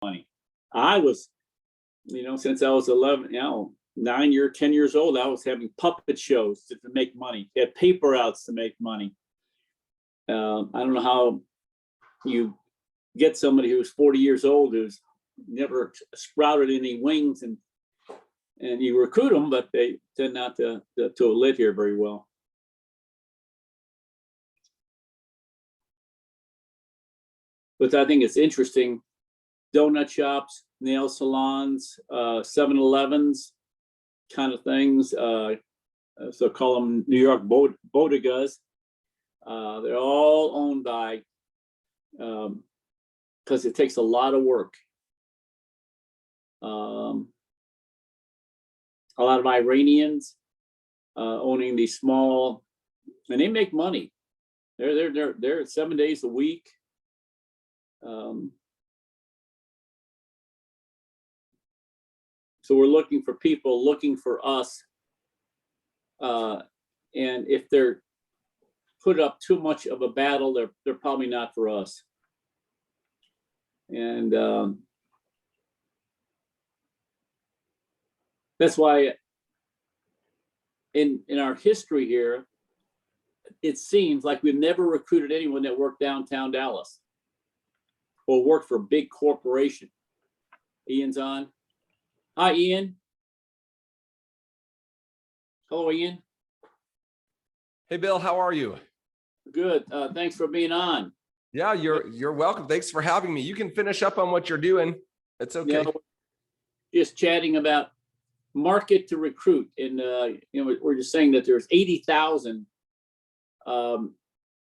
money. I was, since I was 11, 10 years old, I was having puppet shows to make money, had paper outs to make money. I don't know how you get somebody who's 40 years old who's never sprouted any wings and you recruit them, but they tend not to live here very well. But I think it's interesting, donut shops, nail salons, 7-Elevens kind of things. So call them New York bodegas. They're all owned by, because it takes a lot of work. A lot of Iranians owning these small, and they make money. They're 7 days a week. So we're looking for people looking for us, and if they're put up too much of a battle, they're probably not for us. And that's why in our history here, it seems like we've never recruited anyone that worked downtown Dallas or worked for a big corporation. Ian's on. Hi, Ian. Hello, Ian. Hey, Bill, how are you? Good. Thanks for being on. Yeah, you're welcome. Thanks for having me. You can finish up on what you're doing. It's okay. Just chatting about market to recruit, and we're just saying that there's 80,000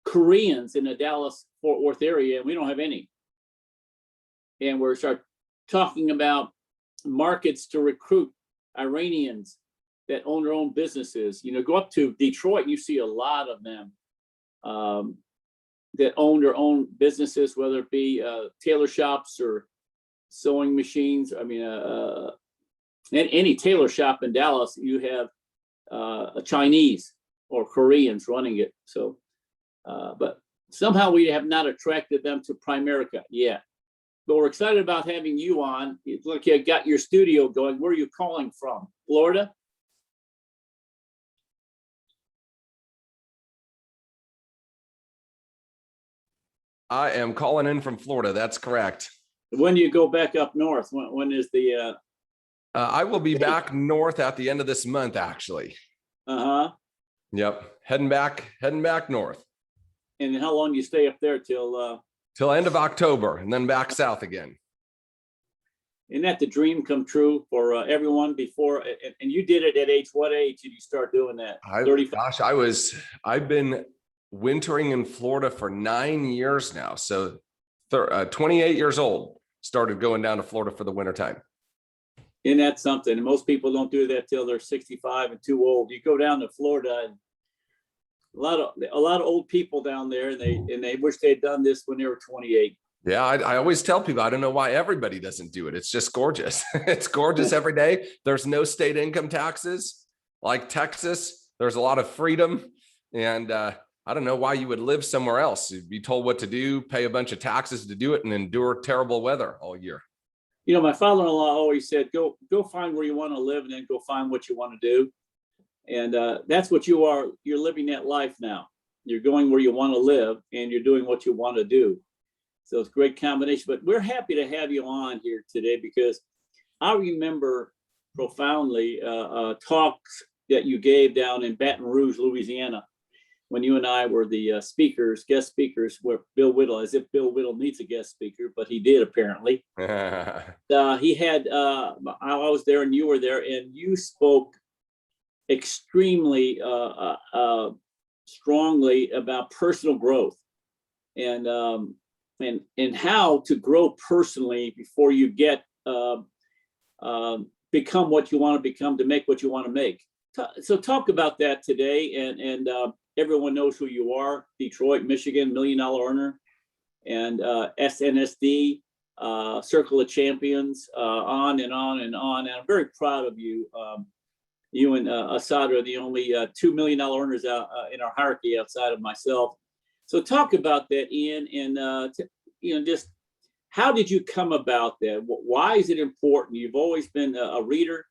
Koreans in the Dallas-Fort Worth area, and we don't have any. And we're start talking about markets to recruit Iranians that own their own businesses. Go up to Detroit, you see a lot of them that own their own businesses, whether it be tailor shops or sewing machines. I mean, any tailor shop in Dallas, you have a Chinese or Koreans running it. So, but somehow we have not attracted them to Primerica yet. But we're excited about having you on. Look, you got your studio going. Where are you calling from? Florida? I am calling in from Florida. That's correct. When do you go back up north? When is the? I will be back north at the end of this month, actually. Yep, heading back north. And how long do you stay up there till? Till end of October, and then back south again. Isn't that the dream come true for everyone before? And you did it at what age did you start doing that? 35? Gosh, I've been wintering in Florida for 9 years now. So 28 years old, started going down to Florida for the wintertime. Isn't that something? And most people don't do that till they're 65 and too old. You go down to Florida, and a lot of old people down there, and they wish they had done this when they were 28. Yeah, I always tell people, I don't know why everybody doesn't do it. It's just gorgeous. It's gorgeous every day. There's no state income taxes like Texas. There's a lot of freedom. And I don't know why you would live somewhere else. You'd be told what to do, pay a bunch of taxes to do it, and endure terrible weather all year. My father-in-law always said, go find where you want to live, and then go find what you want to do. And that's what you are. You're living that life now. You're going where you want to live, and you're doing what you want to do. So it's a great combination. But we're happy to have you on here today, because I remember profoundly talks that you gave down in Baton Rouge, Louisiana, when you and I were the guest speakers, where Bill Whittle, as if Bill Whittle needs a guest speaker, but he did apparently. He had, I was there and you were there, and you spoke extremely strongly about personal growth and how to grow personally before you get become what you want to become, to make what you want to make. So talk about that today, and everyone knows who you are. Detroit, Michigan, $1 Million Earner, and SNSD, Circle of Champions, on and on and on. And I'm very proud of you. You and Assad are the only $2 million earners in our hierarchy outside of myself. So talk about that, Ian, and just How did you come about that? Why is it important? You've always been a reader.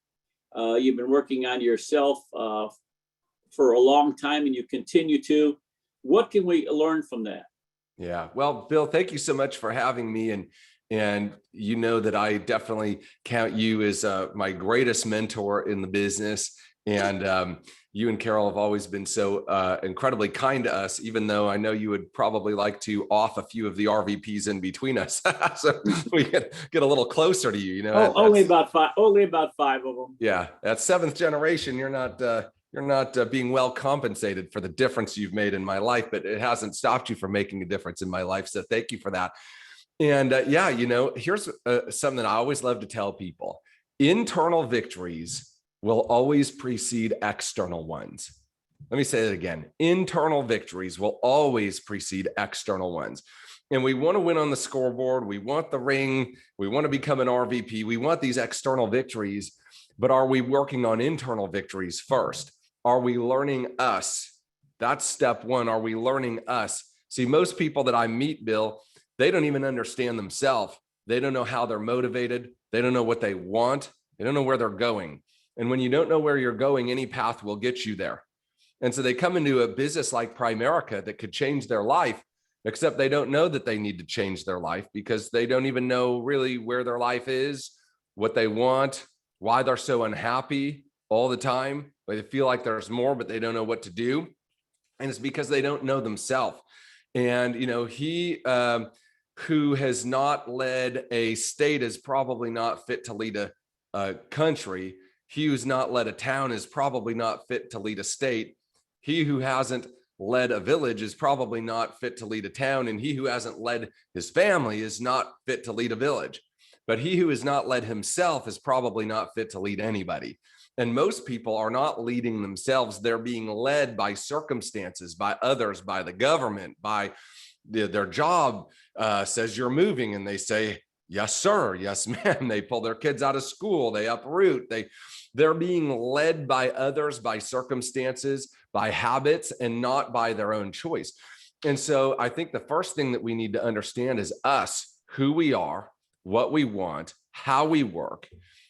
You've been working on yourself for a long time, and you continue to. What can we learn from that? Yeah. Well, Bill, thank you so much for having me. And you know that I definitely count you as my greatest mentor in the business. And you and Carol have always been so incredibly kind to us, even though I know you would probably like to off a few of the RVPs in between us. So we get a little closer to you, you know. Oh, only about five of them. Yeah. At seventh generation, you're not being well compensated for the difference you've made in my life, but it hasn't stopped you from making a difference in my life. So thank you for that. And yeah, you know, here's something that I always love to tell people. Internal victories will always precede external ones. Let me say it again. Internal victories will always precede external ones. And we want to win on the scoreboard. We want the ring. We want to become an RVP. We want these external victories, but are we working on internal victories first? Are we learning us? That's step one. Are we learning us? See, most people that I meet, Bill, they don't even understand themselves. They don't know how they're motivated. They don't know what they want. They don't know where they're going. And when you don't know where you're going, any path will get you there. And so they come into a business like Primerica that could change their life, except they don't know that they need to change their life because they don't even know really where their life is, what they want, why they're so unhappy all the time. They feel like there's more, but they don't know what to do. And it's because they don't know themselves. And, you know, he who has not led a state is probably not fit to lead a country. He who's not led a town is probably not fit to lead a state. He who hasn't led a village is probably not fit to lead a town. And he who hasn't led his family is not fit to lead a village. But he who has not led himself is probably not fit to lead anybody. And most people are not leading themselves. They're being led by circumstances, by others, by the government, by their job says you're moving and they say, yes, sir. Yes, ma'am. They pull their kids out of school. They uproot. They're being led by others, by circumstances, by habits, and not by their own choice. And so I think the first thing that we need to understand is us, who we are, what we want, how we work.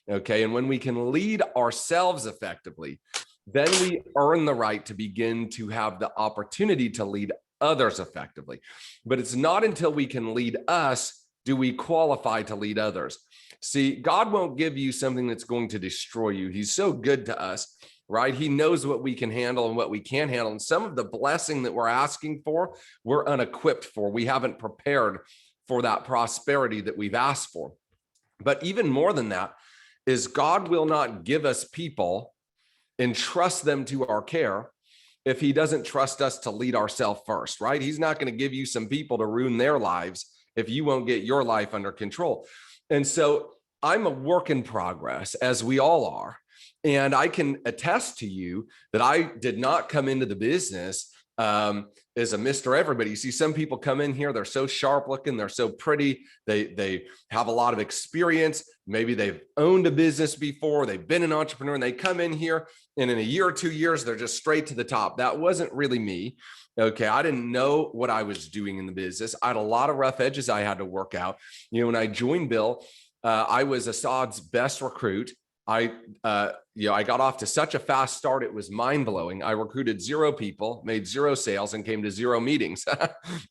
Okay. And when we can lead ourselves effectively, then we earn the right to begin to have the opportunity to lead others effectively. But it's not until we can lead us do we qualify to lead others. See, God won't give you something that's going to destroy you. He's so good to us, right? He knows what we can handle and what we can't handle. And some of the blessing that we're asking for, we're unequipped for. We haven't prepared for that prosperity that we've asked for. But even more than that is God will not give us people and trust them to our care if he doesn't trust us to lead ourselves first, right? He's not going to give you some people to ruin their lives if you won't get your life under control. And so I'm a work in progress, as we all are. And I can attest to you that I did not come into the business as a Mr. Everybody. You see, some people come in here, they're so sharp looking, they're so pretty, they have a lot of experience. Maybe they've owned a business before, they've been an entrepreneur, and they come in here and in a year or 2 years, they're just straight to the top. That wasn't really me. Okay. I didn't know what I was doing in the business. I had a lot of rough edges I had to work out. You know, when I joined Bill, I was Assad's best recruit. I got off to such a fast start. It was mind blowing. I recruited 0 people, made 0 sales, and came to 0 meetings.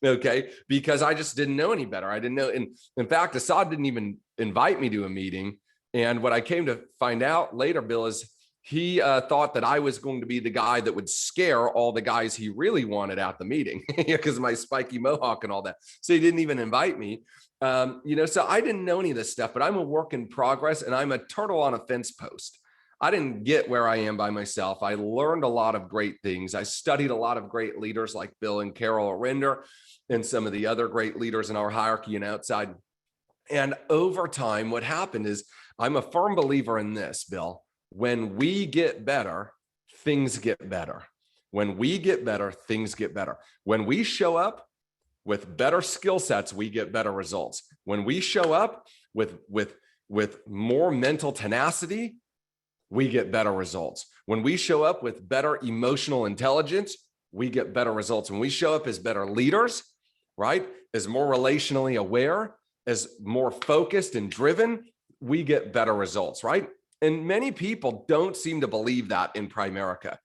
Okay. Because I just didn't know any better. I didn't know. And in fact, Assad didn't even invite me to a meeting. And what I came to find out later, Bill, is he thought that I was going to be the guy that would scare all the guys he really wanted at the meeting because of my spiky mohawk and all that. So he didn't even invite me. So I didn't know any of this stuff, but I'm a work in progress and I'm a turtle on a fence post. I didn't get where I am by myself. I learned a lot of great things. I studied a lot of great leaders like Bill and Carol Orender and some of the other great leaders in our hierarchy and outside. And over time, what happened is I'm a firm believer in this, Bill. When we get better, things get better. When we get better, things get better. When we show up with better skill sets, we get better results. When we show up with more mental tenacity, we get better results. When we show up with better emotional intelligence, we get better results. When we show up as better leaders, right, as more relationally aware, as more focused and driven, we get better results, right? And many people don't seem to believe that in Primerica.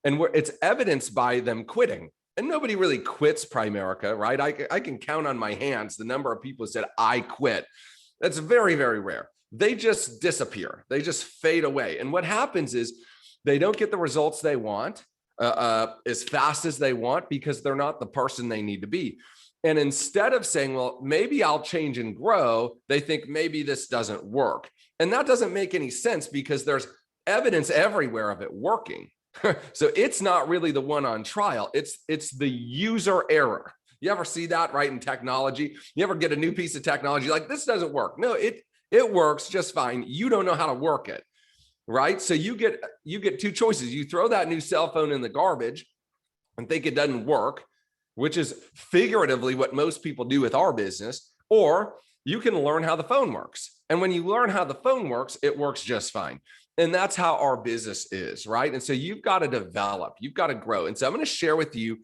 And it's evidenced by them quitting. And nobody really quits Primerica, right? I can count on my hands the number of people who said, I quit. That's very, very rare. They just disappear. They just fade away. And what happens is they don't get the results they want as fast as they want because they're not the person they need to be. And instead of saying, well, maybe I'll change and grow, they think maybe this doesn't work. And that doesn't make any sense because there's evidence everywhere of it working. So it's not really the one on trial. It's the user error. You ever see that, right, in technology? You ever get a new piece of technology like this doesn't work? No, it works just fine. You don't know how to work it, right? So you get two choices. You throw that new cell phone in the garbage and think it doesn't work, which is figuratively what most people do with our business, or you can learn how the phone works. And when you learn how the phone works, it works just fine. And that's how our business is, right? And so you've got to develop, you've got to grow. And so I'm going to share with you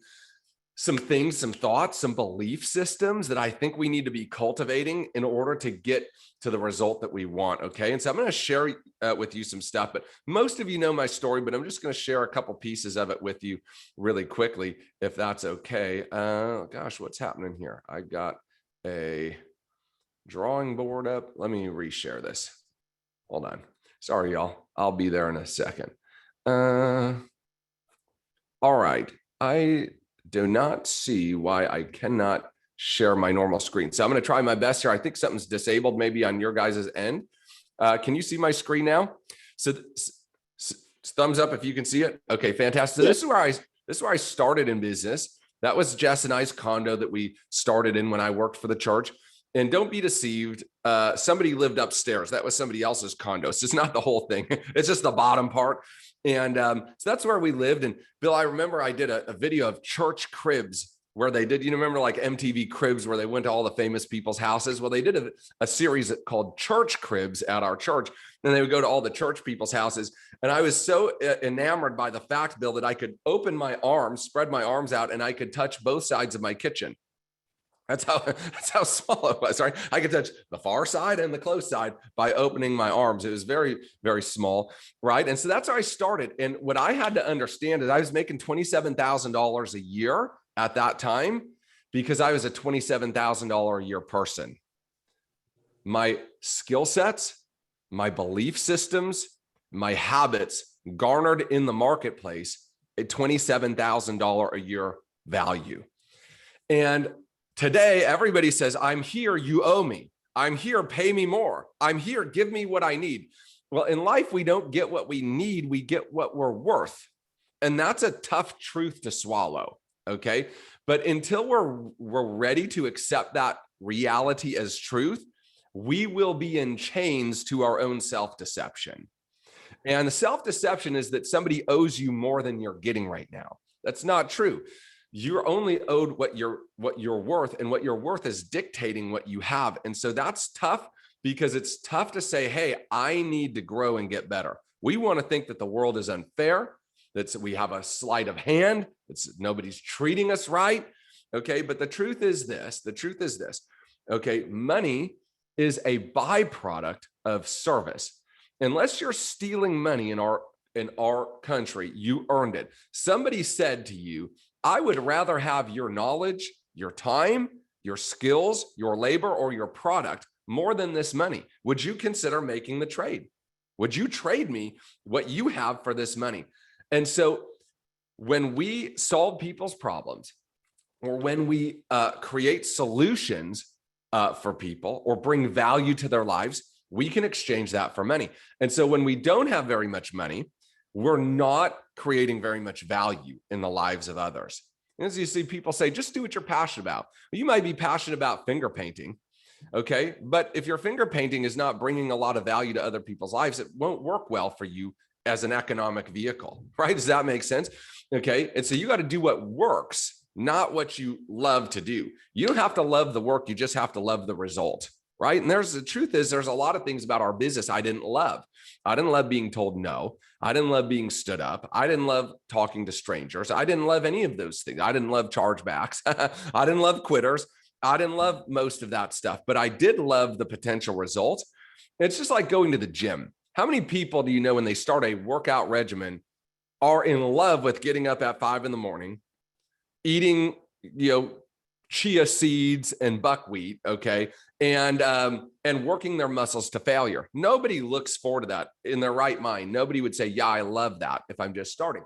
some things, some thoughts, some belief systems that I think we need to be cultivating in order to get to the result that we want. Okay. And so I'm going to share with you some stuff, but most of you know my story, but I'm just going to share a couple pieces of it with you really quickly, if that's okay. Gosh, what's happening here? I got a drawing board up. Let me reshare this. Hold on. Sorry, y'all. I'll be there in a second. All right. I do not see why I cannot share my normal screen. So I'm going to try my best here. I think something's disabled maybe on your guys' end. Can you see my screen now? So thumbs up if you can see it. Okay, fantastic. So this is where I started in business. That was Jess and I's condo that we started in when I worked for the church. And don't be deceived. Somebody lived upstairs. That was somebody else's condo. So it's not the whole thing. It's just the bottom part. And so that's where we lived. And Bill, I remember I did a video of church cribs where they did, you remember like MTV Cribs where they went to all the famous people's houses? Well, they did a series called Church Cribs at our church. And they would go to all the church people's houses. And I was so enamored by the fact, Bill, that I could open my arms, spread my arms out, and I could touch both sides of my kitchen. That's how small it was, right? I could touch the far side and the close side by opening my arms. It was very, very small, right? And so that's how I started. And what I had to understand is I was making $27,000 a year at that time because I was a $27,000 a year person. My skill sets, my belief systems, my habits garnered in the marketplace a $27,000 a year value. And today, everybody says, I'm here, you owe me. I'm here, pay me more. I'm here, give me what I need. Well, in life, we don't get what we need, we get what we're worth. And that's a tough truth to swallow, okay? But until we're ready to accept that reality as truth, we will be in chains to our own self-deception. And the self-deception is that somebody owes you more than you're getting right now. That's not true. You're only owed what you're worth, and what you're worth is dictating what you have. And so that's tough because it's tough to say, hey, I need to grow and get better. We want to think that the world is unfair, that we have a sleight of hand, that nobody's treating us right. Okay. But the truth is this, okay. Money is a byproduct of service. Unless you're stealing money in our country, you earned it. Somebody said to you, I would rather have your knowledge, your time, your skills, your labor, or your product more than this money. Would you consider making the trade? Would you trade me what you have for this money? And so when we solve people's problems, or when we create solutions for people or bring value to their lives, we can exchange that for money. And so when we don't have very much money, we're not creating very much value in the lives of others. As you see people say, just do what you're passionate about. You might be passionate about finger painting, okay? But if your finger painting is not bringing a lot of value to other people's lives, it won't work well for you as an economic vehicle, right? Does that make sense? Okay, and so you got to do what works, not what you love to do. You don't have to love the work, you just have to love the result, right? And the truth is there's a lot of things about our business I didn't love. I didn't love being told no. I didn't love being stood up. I didn't love talking to strangers. I didn't love any of those things. I didn't love chargebacks. I didn't love quitters. I didn't love most of that stuff, but I did love the potential results. It's just like going to the gym. How many people do you know when they start a workout regimen are in love with getting up at 5 a.m, eating, chia seeds and buckwheat, okay, and working their muscles to failure? Nobody looks forward to that in their right mind. Nobody would say, yeah, I love that if I'm just starting.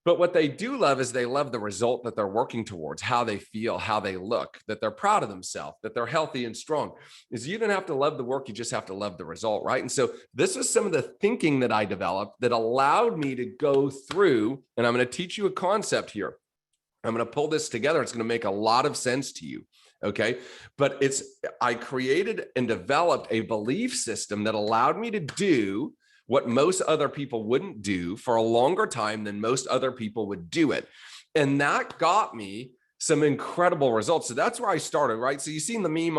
But what they do love is they love the result that they're working towards, how they feel, how they look, that they're proud of themselves, that they're healthy and strong. Is you don't have to love the work, you just have to love the result, right? And so this was some of the thinking that I developed that allowed me to go through, and I'm going to teach you a concept here. I'm going to pull this together. It's going to make a lot of sense to you. Okay. But I created and developed a belief system that allowed me to do what most other people wouldn't do for a longer time than most other people would do it. And that got me some incredible results. So that's where I started, right? So you've seen the meme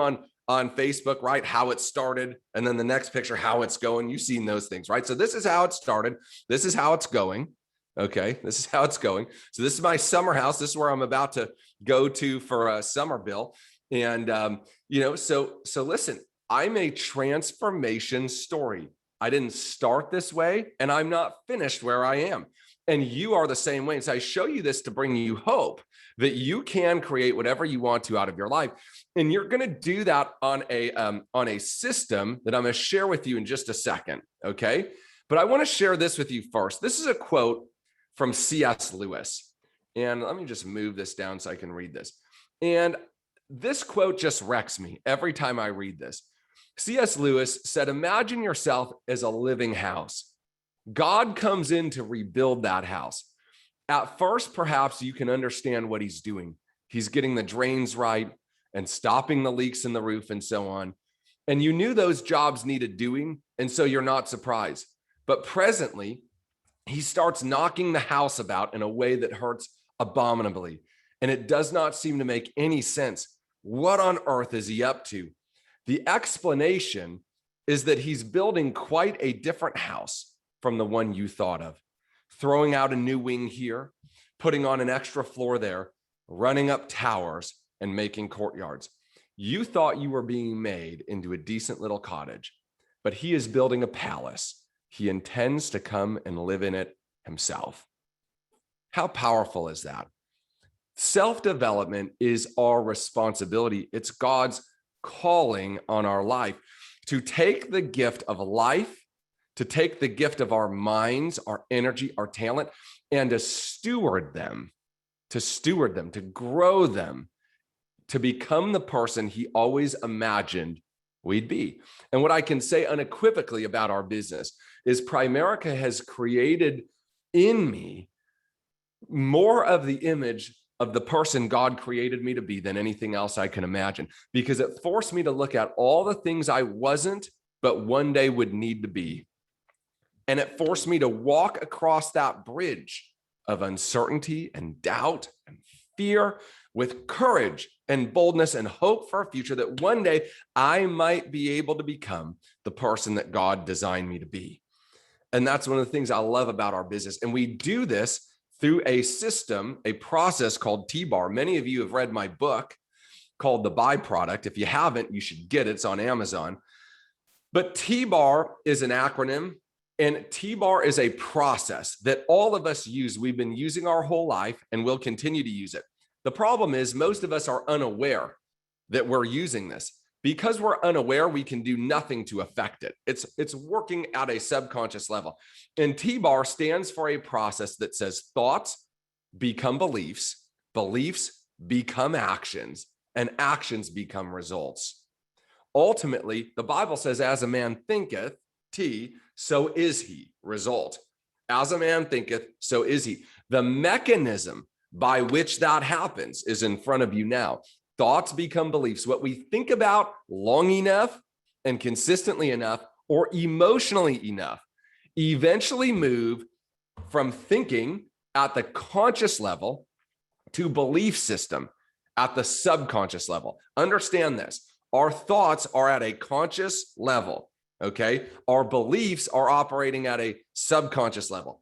on Facebook, right? How it started. And then the next picture, how it's going. You've seen those things, right? So this is how it started. This is how it's going. Okay, this is how it's going. So this is my summer house. This is where I'm about to go to for a summer bill. And, so listen, I'm a transformation story. I didn't start this way, and I'm not finished where I am. And you are the same way. And so I show you this to bring you hope that you can create whatever you want to out of your life. And you're going to do that on a system that I'm going to share with you in just a second. Okay. But I want to share this with you first. This is a quote from C.S. Lewis. And let me just move this down so I can read this. And this quote just wrecks me every time I read this. C.S. Lewis said, imagine yourself as a living house. God comes in to rebuild that house. At first, perhaps you can understand what he's doing. He's getting the drains right and stopping the leaks in the roof and so on. And you knew those jobs needed doing, and so you're not surprised. But presently, he starts knocking the house about in a way that hurts abominably. And it does not seem to make any sense. What on earth is he up to? The explanation is that he's building quite a different house from the one you thought of. Throwing out a new wing here, putting on an extra floor there, running up towers and making courtyards. You thought you were being made into a decent little cottage, but he is building a palace. He intends to come and live in it himself. How powerful is that? Self-development is our responsibility. It's God's calling on our life to take the gift of life, to take the gift of our minds, our energy, our talent, and to steward them, to grow them, to become the person he always imagined we'd be. And what I can say unequivocally about our business is Primerica has created in me more of the image of the person God created me to be than anything else I can imagine, because it forced me to look at all the things I wasn't, but one day would need to be. And it forced me to walk across that bridge of uncertainty and doubt and fear with courage and boldness and hope for a future that one day I might be able to become the person that God designed me to be. And that's one of the things I love about our business. And we do this through a system, a process called T-Bar. Many of you have read my book called The Byproduct. If you haven't, you should get it. It's on Amazon. But T-Bar is an acronym, and T-Bar is a process that all of us use. We've been using our whole life and we'll continue to use it. The problem is most of us are unaware that we're using this. Because we're unaware, we can do nothing to affect it. It's working at a subconscious level. And T-Bar stands for a process that says thoughts become beliefs, beliefs become actions, and actions become results. Ultimately, the Bible says, as a man thinketh, T, so is he, result. As a man thinketh, so is he. The mechanism by which that happens is in front of you now. Thoughts become beliefs. What we think about long enough and consistently enough or emotionally enough eventually move from thinking at the conscious level to belief system at the subconscious level. Understand this. Our thoughts are at a conscious level, okay? Our beliefs are operating at a subconscious level.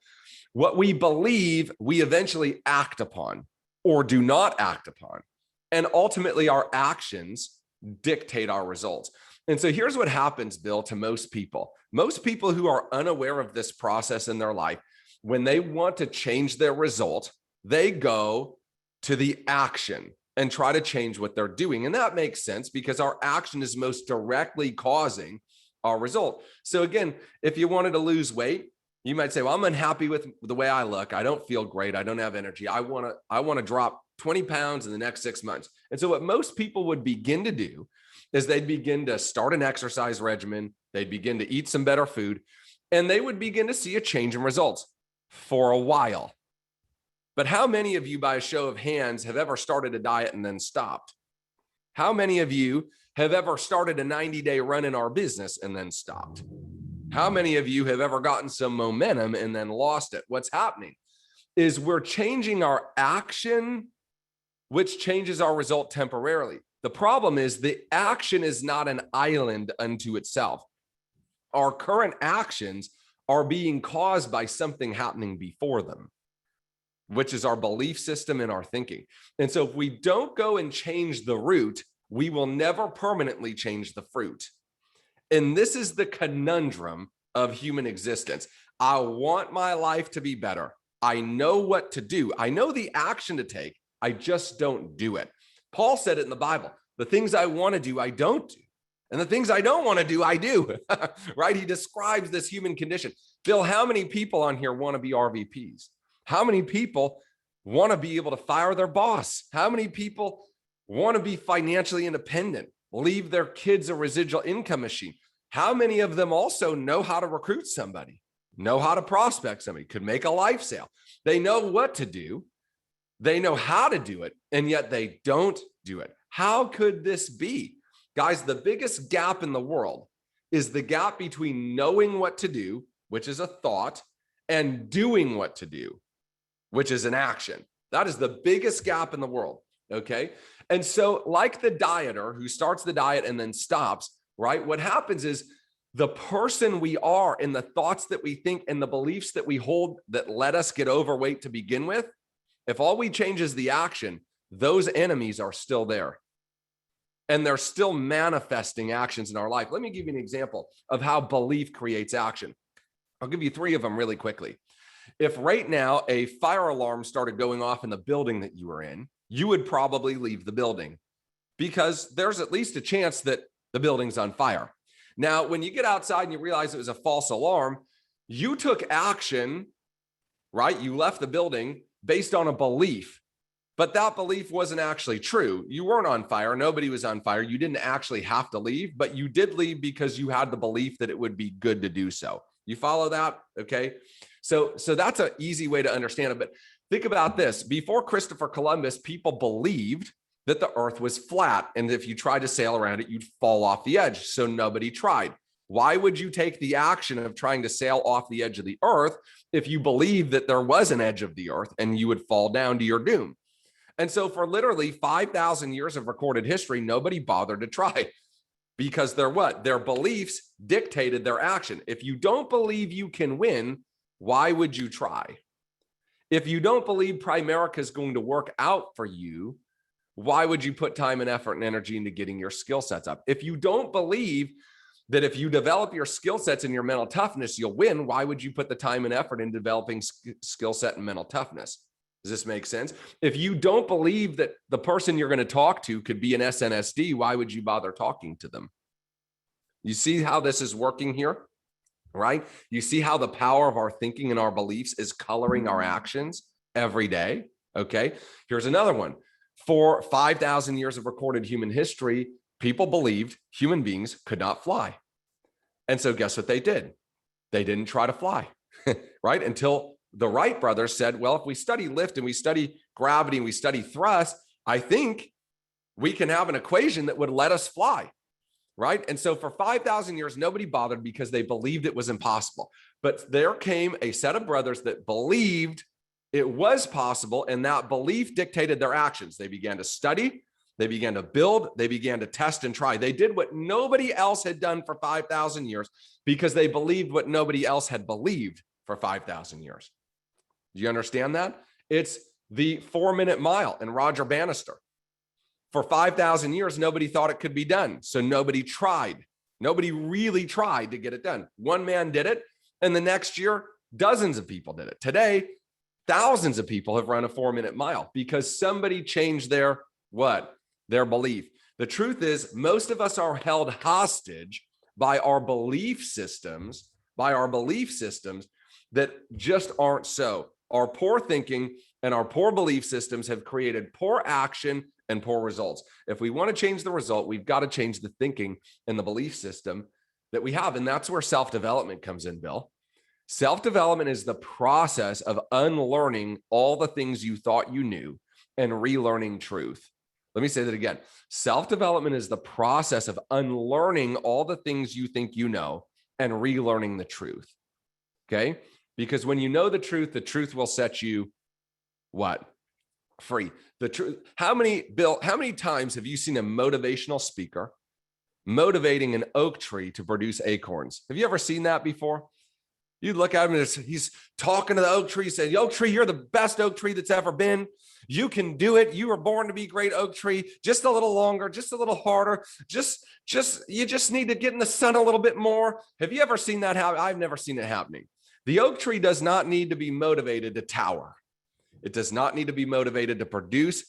What we believe, we eventually act upon or do not act upon. And ultimately, our actions dictate our results. And so here's what happens, Bill, to most people. Most people who are unaware of this process in their life, when they want to change their result, they go to the action and try to change what they're doing. And that makes sense because our action is most directly causing our result. So again, if you wanted to lose weight, you might say, well, I'm unhappy with the way I look. I don't feel great. I don't have energy. I want to drop 20 pounds in the next 6 months. And so what most people would begin to do is they'd begin to start an exercise regimen. They'd begin to eat some better food, and they would begin to see a change in results for a while. But how many of you, by a show of hands, have ever started a diet and then stopped? How many of you have ever started a 90-day run in our business and then stopped? How many of you have ever gotten some momentum and then lost it? What's happening is we're changing our action, which changes our result temporarily. The problem is the action is not an island unto itself. Our current actions are being caused by something happening before them, which is our belief system and our thinking. And so if we don't go and change the root, we will never permanently change the fruit. And this is the conundrum of human existence. I want my life to be better. I know what to do. I know the action to take. I just don't do it. Paul said it in the Bible. The things I want to do, I don't do. And the things I don't want to do, I do. Right? He describes this human condition. Bill, how many people on here want to be RVPs? How many people want to be able to fire their boss? How many people want to be financially independent, leave their kids a residual income machine? How many of them also know how to recruit somebody, know how to prospect somebody, could make a life sale? They know what to do. They know how to do it, and yet they don't do it. How could this be? Guys, the biggest gap in the world is the gap between knowing what to do, which is a thought, and doing what to do, which is an action. That is the biggest gap in the world, okay? And so like the dieter who starts the diet and then stops, right? What happens is the person we are and the thoughts that we think and the beliefs that we hold that let us get overweight to begin with, if all we change is the action, those enemies are still there. And they're still manifesting actions in our life. Let me give you an example of how belief creates action. I'll give you 3 of them really quickly. If right now a fire alarm started going off in the building that you were in, you would probably leave the building because there's at least a chance that the building's on fire. Now, when you get outside and you realize it was a false alarm, you took action, right? You left the building based on a belief, but that belief wasn't actually true. You weren't on fire. Nobody was on fire. You didn't actually have to leave, but you did leave because you had the belief that it would be good to do so. You follow that? Okay. So that's an easy way to understand it. But think about this. Before Christopher Columbus, people believed that the earth was flat. And if you tried to sail around it, you'd fall off the edge. So nobody tried. Why would you take the action of trying to sail off the edge of the earth if you believed that there was an edge of the earth and you would fall down to your doom? And so for literally 5,000 years of recorded history, nobody bothered to try because their beliefs dictated their action. If you don't believe you can win, why would you try? If you don't believe Primerica is going to work out for you, why would you put time and effort and energy into getting your skill sets up? If you don't believe that if you develop your skill sets and your mental toughness, you'll win, why would you put the time and effort in developing skill set and mental toughness? Does this make sense? If you don't believe that the person you're going to talk to could be an SNSD, why would you bother talking to them? You see how this is working here, right? You see how the power of our thinking and our beliefs is coloring our actions every day, okay? Here's another one. For 5,000 years of recorded human history, people believed human beings could not fly. And so guess what they did? They didn't try to fly, right? Until the Wright brothers said, well, if we study lift and we study gravity and we study thrust, I think we can have an equation that would let us fly, right? And so for 5,000 years, nobody bothered because they believed it was impossible. But there came a set of brothers that believed it was possible, and that belief dictated their actions. They began to study, they began to build, they began to test and try. They did what nobody else had done for 5,000 years because they believed what nobody else had believed for 5,000 years. Do you understand that? It's the 4-minute mile and Roger Bannister. For 5,000 years, nobody thought it could be done. So nobody tried. Nobody really tried to get it done. One man did it. And the next year, dozens of people did it. Today, thousands of people have run a 4-minute mile because somebody changed their what? Their belief. The truth is, most of us are held hostage by our belief systems, that just aren't so. Our poor thinking and our poor belief systems have created poor action and poor results. If we want to change the result, we've got to change the thinking and the belief system that we have. And that's where self-development comes in, Bill. Self-development is the process of unlearning all the things you thought you knew and relearning truth. Let me say that again. Self-development is the process of unlearning all the things you think you know and relearning the truth. Okay? Because when you know the truth will set you what? Free. The truth. Bill, how many times have you seen a motivational speaker motivating an oak tree to produce acorns? Have you ever seen that before? You look at him and he's talking to the oak tree, saying, oak tree, you're the best oak tree that's ever been. You can do it. You were born to be great, oak tree. Just a little longer, just a little harder. You just need to get in the sun a little bit more. Have you ever seen that happen? I've never seen it happening. The oak tree does not need to be motivated to tower. It does not need to be motivated to produce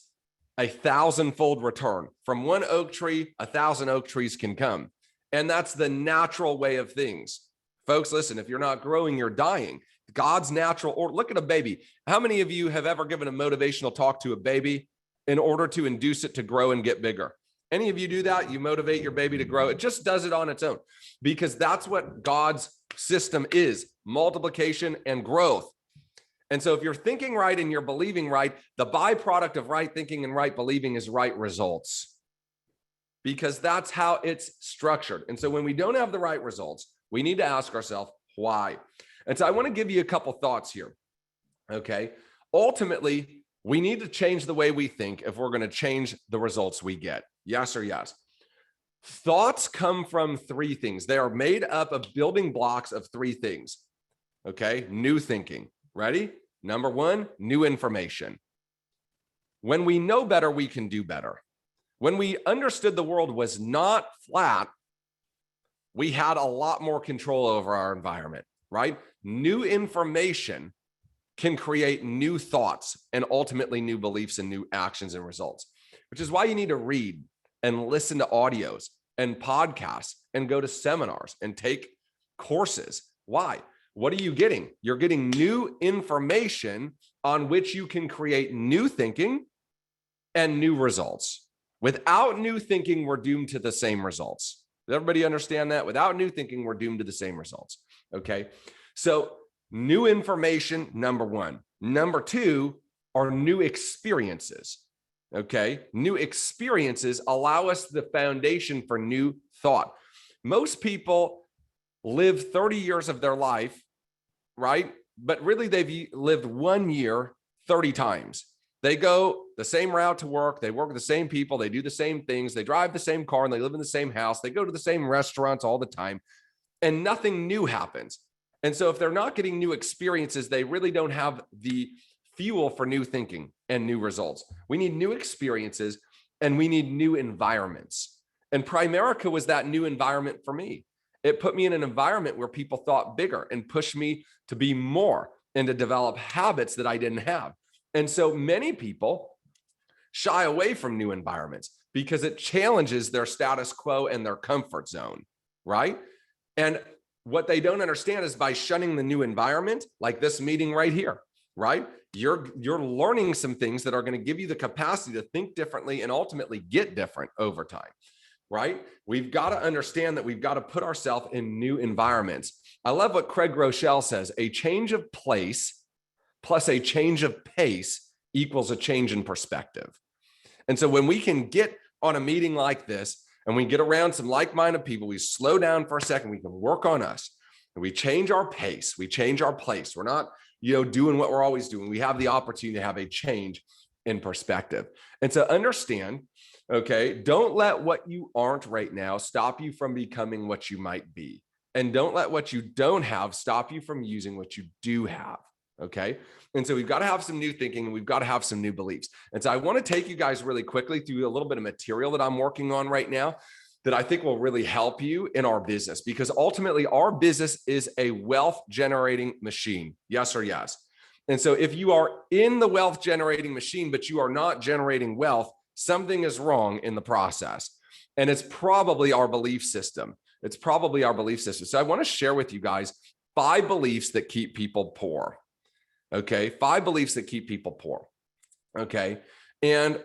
a 1,000-fold return. From one oak tree, 1,000 oak trees can come. And that's the natural way of things. Folks, listen, if you're not growing, you're dying. God's natural order. Look at a baby. How many of you have ever given a motivational talk to a baby in order to induce it to grow and get bigger? Any of you do that? You motivate your baby to grow. It just does it on its own because that's what God's system is, multiplication and growth. And so if you're thinking right and you're believing right, the byproduct of right thinking and right believing is right results, because that's how it's structured. And so when we don't have the right results, we need to ask ourselves why. And so I want to give you a couple thoughts here. Okay. Ultimately, we need to change the way we think if we're going to change the results we get. Yes or yes? Thoughts come from three things. They are made up of building blocks of three things. Okay. New thinking. Ready? Number one, new information. When we know better, we can do better. When we understood the world was not flat, we had a lot more control over our environment, right? New information can create new thoughts and ultimately new beliefs and new actions and results, which is why you need to read and listen to audios and podcasts and go to seminars and take courses. Why? What are you getting? You're getting new information on which you can create new thinking and new results. Without new thinking, we're doomed to the same results. Does everybody understand that? Without new thinking, we're doomed to the same results. Okay. So new information, number one. Number two are new experiences. Okay. New experiences allow us the foundation for new thought. Most people live 30 years of their life, right? But really they've lived 1 year 30 times. They go the same route to work. They work with the same people. They do the same things. They drive the same car and they live in the same house. They go to the same restaurants all the time and nothing new happens. And so if they're not getting new experiences, they really don't have the fuel for new thinking and new results. We need new experiences and we need new environments. And Primerica was that new environment for me. It put me in an environment where people thought bigger and pushed me to be more and to develop habits that I didn't have. And so many people shy away from new environments because it challenges their status quo and their comfort zone, right? And what they don't understand is by shunning the new environment, like this meeting right here, right? You're learning some things that are going to give you the capacity to think differently and ultimately get different over time. Right? We've got to understand that we've got to put ourselves in new environments. I love what Craig Groeschel says, a change of place plus a change of pace equals a change in perspective. And so when we can get on a meeting like this and we get around some like-minded people, we slow down for a second, we can work on us and we change our pace, we change our place. We're not, doing what we're always doing. We have the opportunity to have a change in perspective. And so understand, okay, don't let what you aren't right now stop you from becoming what you might be. And don't let what you don't have stop you from using what you do have. Okay. And so we've got to have some new thinking and we've got to have some new beliefs. And so I want to take you guys really quickly through a little bit of material that I'm working on right now that I think will really help you in our business, because ultimately our business is a wealth generating machine. Yes or yes. And so if you are in the wealth generating machine, but you are not generating wealth, something is wrong in the process. And it's probably our belief system. It's probably our belief system. So I want to share with you guys 5 beliefs that keep people poor. Okay. 5 beliefs that keep people poor. Okay. And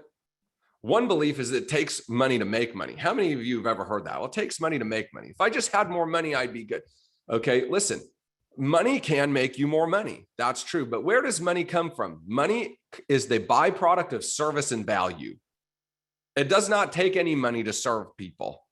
one belief is that it takes money to make money. How many of you have ever heard that? Well, it takes money to make money. If I just had more money, I'd be good. Okay. Listen, money can make you more money. That's true. But where does money come from? Money is the byproduct of service and value. It does not take any money to serve people.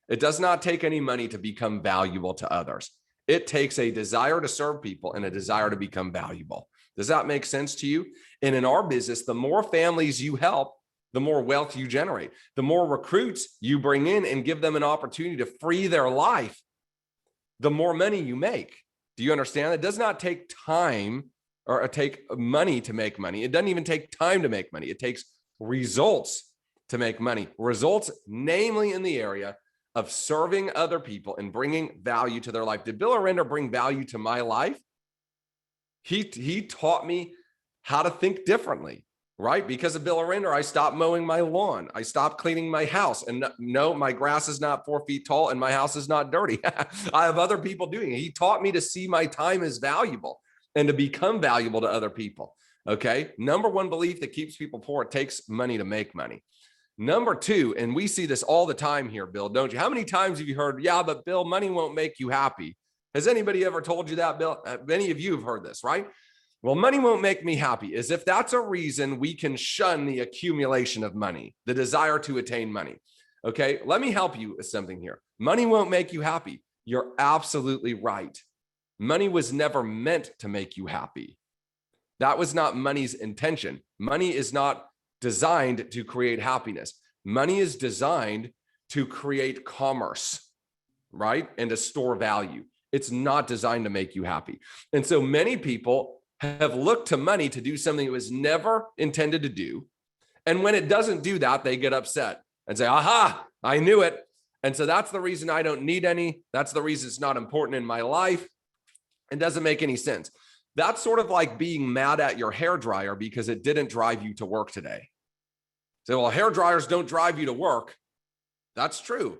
It does not take any money to become valuable to others. It takes a desire to serve people and a desire to become valuable. Does that make sense to you? And in our business, the more families you help, the more wealth you generate. The more recruits you bring in and give them an opportunity to free their life, the more money you make. Do you understand? It does not take time or take money to make money. It doesn't even take time to make money. It takes results to make money. Results, namely in the area of serving other people and bringing value to their life. Did Bill Orender bring value to my life? He taught me how to think differently, right? Because of Bill Orender, I stopped mowing my lawn. I stopped cleaning my house. And no, my grass is not 4 feet tall and my house is not dirty. I have other people doing it. He taught me to see my time as valuable and to become valuable to other people. Okay. Number one belief that keeps people poor: it takes money to make money. Number 2, and we see this all the time here, Bill, don't you? How many times have you heard, yeah, but Bill, money won't make you happy? Has anybody ever told you that, Bill? Many of you have heard this, right? Well, money won't make me happy, as if that's a reason we can shun the accumulation of money, the desire to attain money. Okay, let me help you with something here. Money won't make you happy. You're absolutely right. Money was never meant to make you happy. That was not money's intention. Money is not designed to create happiness. Money is designed to create commerce, right? And to store value. It's not designed to make you happy. And so many people have looked to money to do something it was never intended to do. And when it doesn't do that, they get upset and say, aha, I knew it. And so that's the reason I don't need any. That's the reason it's not important in my life. It doesn't make any sense. That's sort of like being mad at your hairdryer because it didn't drive you to work today. So, well, hair dryers don't drive you to work. That's true.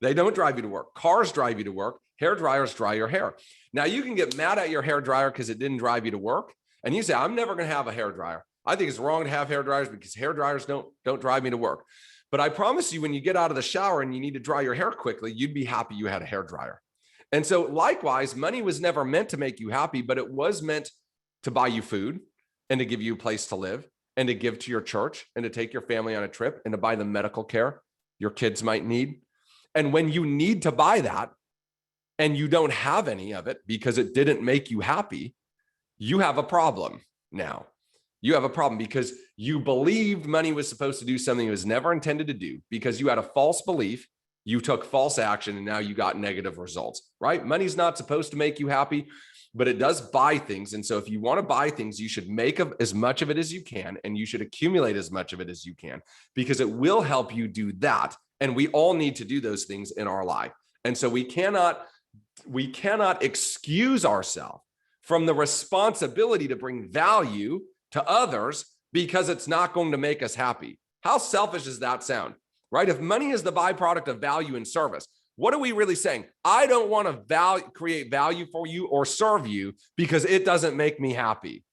They don't drive you to work. Cars drive you to work. Hair dryers dry your hair. Now, you can get mad at your hair dryer because it didn't drive you to work. And you say, I'm never going to have a hair dryer. I think it's wrong to have hair dryers because hair dryers don't drive me to work. But I promise you, when you get out of the shower and you need to dry your hair quickly, you'd be happy you had a hair dryer. And so likewise, money was never meant to make you happy, but it was meant to buy you food and to give you a place to live and to give to your church and to take your family on a trip and to buy the medical care your kids might need. And when you need to buy that and you don't have any of it because it didn't make you happy, you have a problem now. You have a problem because you believed money was supposed to do something it was never intended to do, because you had a false belief, you took false action, and now you got negative results, right? Money's not supposed to make you happy, but it does buy things. And so if you want to buy things, you should make as much of it as you can, and you should accumulate as much of it as you can, because it will help you do that. And we all need to do those things in our life. And so we cannot excuse ourselves from the responsibility to bring value to others because it's not going to make us happy. How selfish does that sound, right? If money is the byproduct of value and service, what are we really saying? I don't want to create value for you or serve you because it doesn't make me happy.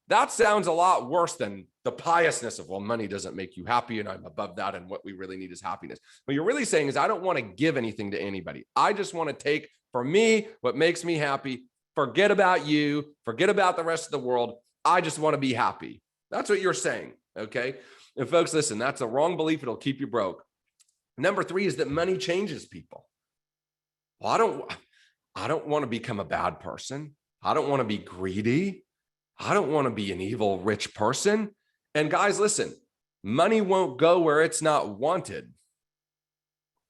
That sounds a lot worse than the piousness of, well, money doesn't make you happy and I'm above that and what we really need is happiness. What you're really saying is, I don't want to give anything to anybody. I just want to take for me what makes me happy. Forget about you. Forget about the rest of the world. I just want to be happy. That's what you're saying, okay? And folks, listen, that's a wrong belief. It'll keep you broke. Number 3 is that money changes people. Well, I don't want to become a bad person. I don't want to be greedy. I don't want to be an evil, rich person. And guys, listen, money won't go where it's not wanted.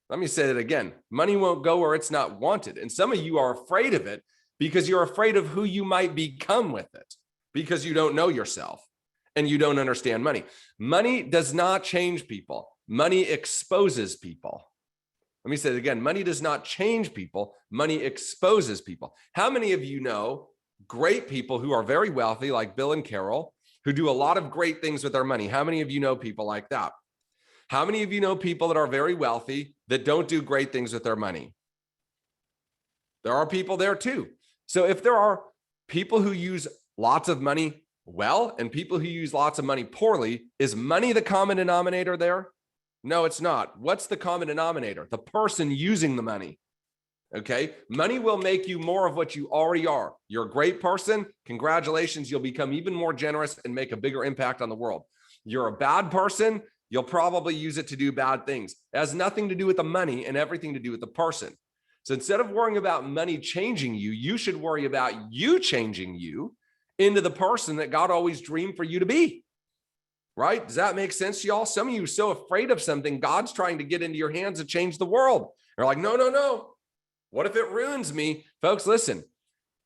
Let me say that again. Money won't go where it's not wanted. And some of you are afraid of it because you're afraid of who you might become with it, because you don't know yourself and you don't understand money. Money does not change people. Money exposes people. Let me say it again. Money does not change people. Money exposes people. How many of you know great people who are very wealthy, like Bill and Carol, who do a lot of great things with their money? How many of you know people like that? How many of you know people that are very wealthy that don't do great things with their money? There are people there too. So if there are people who use lots of money well and people who use lots of money poorly, is money the common denominator there? No, it's not. What's the common denominator? The person using the money. Okay. Money will make you more of what you already are. You're a great person. Congratulations. You'll become even more generous and make a bigger impact on the world. You're a bad person. You'll probably use it to do bad things. It has nothing to do with the money and everything to do with the person. So instead of worrying about money changing you, you should worry about you changing you into the person that God always dreamed for you to be. Right? Does that make sense to y'all? Some of you are so afraid of something, God's trying to get into your hands and change the world. You're like, no, no, no. What if it ruins me? Folks, listen,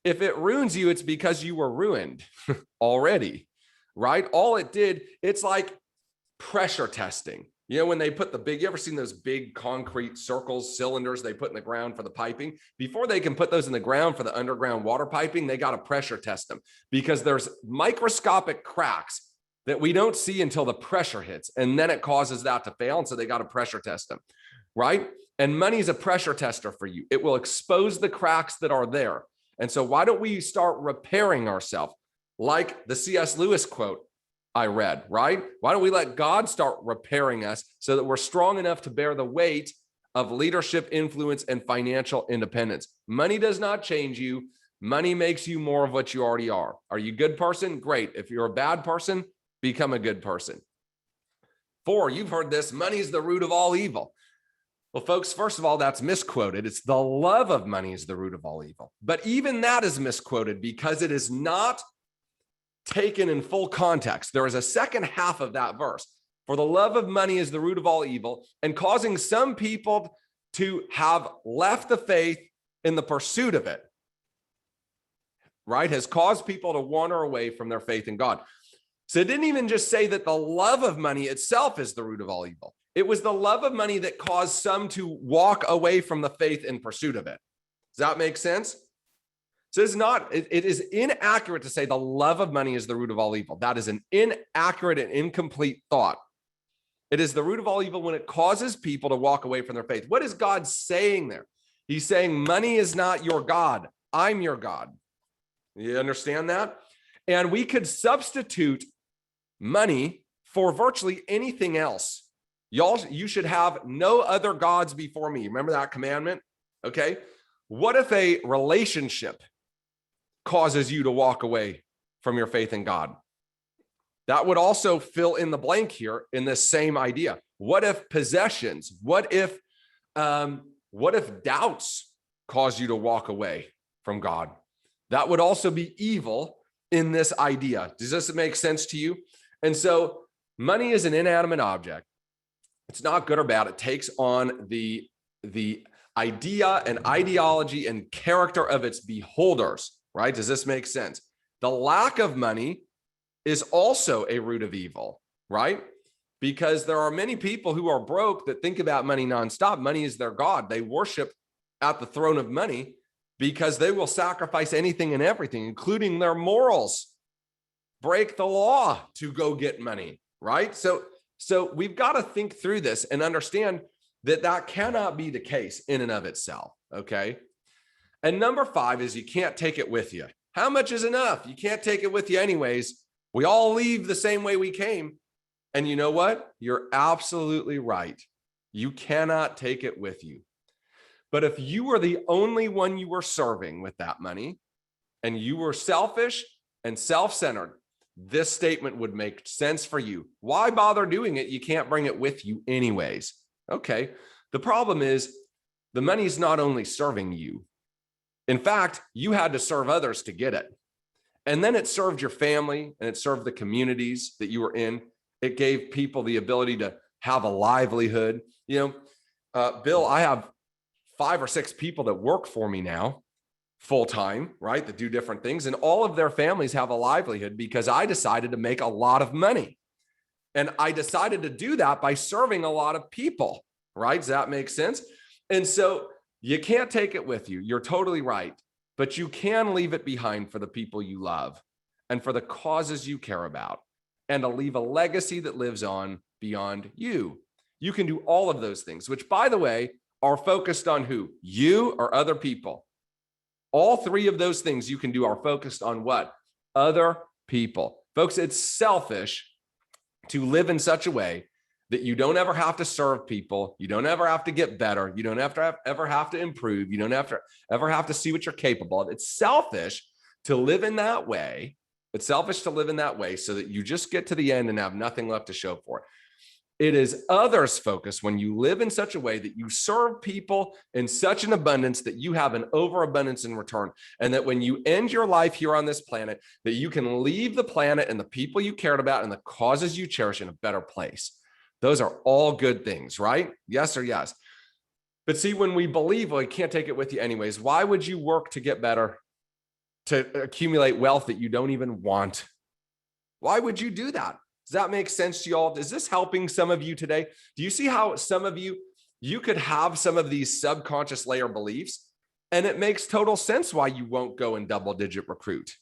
if it ruins you, it's because you were ruined already, right? All it did, it's like pressure testing. You know, when they put you ever seen those big concrete circles, cylinders they put in the ground for the piping? Before they can put those in the ground for the underground water piping, they got to pressure test them because there's microscopic cracks that we don't see until the pressure hits, and then it causes that to fail. And so they got to pressure test them, right? And money is a pressure tester for you. It will expose the cracks that are there. And so why don't we start repairing ourselves? Like the C.S. Lewis quote I read, right? Why don't we let God start repairing us so that we're strong enough to bear the weight of leadership, influence, and financial independence? Money does not change you. Money makes you more of what you already are. Are you a good person? Great. If you're a bad person, become a good person. 4, you've heard this, money is the root of all evil. Well, folks, first of all, that's misquoted. It's the love of money is the root of all evil. But even that is misquoted because it is not taken in full context. There is a second half of that verse. For the love of money is the root of all evil, and causing some people to have left the faith in the pursuit of it, right, has caused people to wander away from their faith in God. So it didn't even just say that the love of money itself is the root of all evil. It was the love of money that caused some to walk away from the faith in pursuit of it. Does that make sense? So it is inaccurate to say the love of money is the root of all evil. That is an inaccurate and incomplete thought. It is the root of all evil when it causes people to walk away from their faith. What is God saying there? He's saying money is not your God. I'm your God. You understand that? And we could substitute money for virtually anything else. You should have no other gods before me. Remember that commandment? Okay. What if a relationship causes you to walk away from your faith in God? That would also fill in the blank here in this same idea. What if possessions? What if doubts cause you to walk away from God? That would also be evil in this idea. Does this make sense to you? And so money is an inanimate object. It's not good or bad. It takes on the idea and ideology and character of its beholders, right? Does this make sense? The lack of money is also a root of evil, right? Because there are many people who are broke that think about money nonstop. Money is their God. They worship at the throne of money because they will sacrifice anything and everything, including their morals, break the law to go get money, right? So we've got to think through this and understand that cannot be the case in and of itself, okay? And number 5 is you can't take it with you. How much is enough? You can't take it with you anyways. We all leave the same way we came. And you know what? You're absolutely right. You cannot take it with you. But if you were the only one you were serving with that money and you were selfish and self-centered, this statement would make sense for you. Why bother doing it? You can't bring it with you anyways. Okay. The problem is the money's not only serving you. In fact, you had to serve others to get it. And then it served your family and it served the communities that you were in. It gave people the ability to have a livelihood. You know, Bill, I have 5 or 6 people that work for me now. full-time, right? That do different things. And all of their families have a livelihood because I decided to make a lot of money. And I decided to do that by serving a lot of people, right? Does that make sense? And so you can't take it with you. You're totally right. But you can leave it behind for the people you love and for the causes you care about, and to leave a legacy that lives on beyond you. You can do all of those things, which, by the way, are focused on who? You or other people. All three of those things you can do are focused on what? Other people. Folks, it's selfish to live in such a way that you don't ever have to serve people. You don't ever have to get better. You don't ever have to improve. You don't ever have to see what you're capable of. It's selfish to live in that way. It's selfish to live in that way so that you just get to the end and have nothing left to show for it. It is others focused when you live in such a way that you serve people in such an abundance that you have an overabundance in return. And that when you end your life here on this planet, that you can leave the planet and the people you cared about and the causes you cherish in a better place. Those are all good things, right? Yes or yes. But see, when we believe, well, you can't take it with you anyways, why would you work to get better, to accumulate wealth that you don't even want? Why would you do that? Does that make sense to y'all? Is this helping some of you today? Do you see how some of you could have some of these subconscious layer beliefs, and it makes total sense why you won't go and double-digit recruit?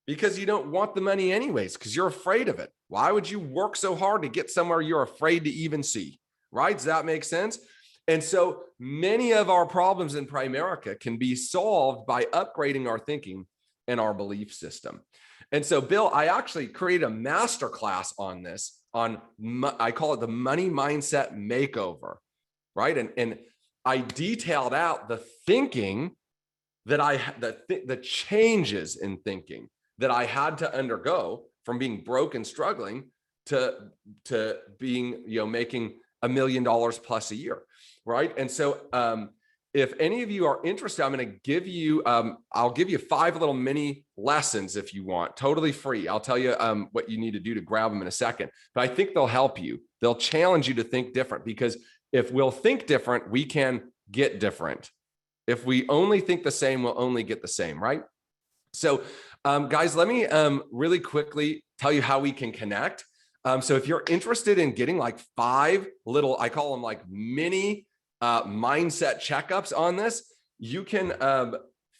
Because you don't want the money anyways, because you're afraid of it. Why would you work so hard to get somewhere you're afraid to even see, right? Does that make sense? And so many of our problems in Primerica can be solved by upgrading our thinking and our belief system. And so, Bill, I actually created a masterclass on this, I call it the money mindset makeover, right? And I detailed out the thinking that the changes in thinking that I had to undergo from being broke and struggling to being, making $1 million plus a year, right? And so, if any of you are interested, I'm going to give you, I'll give you 5 little mini lessons if you want, totally free. I'll tell you what you need to do to grab them in a second, but I think they'll help you. They'll challenge you to think different, because if we'll think different, we can get different. If we only think the same, we'll only get the same, right? So guys, let me really quickly tell you how we can connect. So if you're interested in getting like 5 little, I call them like mini mindset checkups on this, you can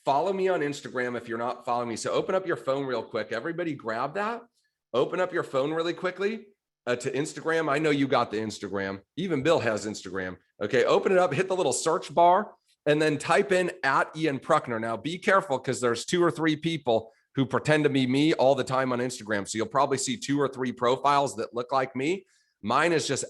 follow me on Instagram if you're not following me. So open up your phone real quick. Everybody grab that. Open up your phone really quickly to Instagram. I know you got the Instagram. Even Bill has Instagram. Okay, open it up, hit the little search bar, and then type in @Ian Prukner. Now be careful, because there's 2 or 3 people who pretend to be me all the time on Instagram. So you'll probably see 2 or 3 profiles that look like me. Mine is just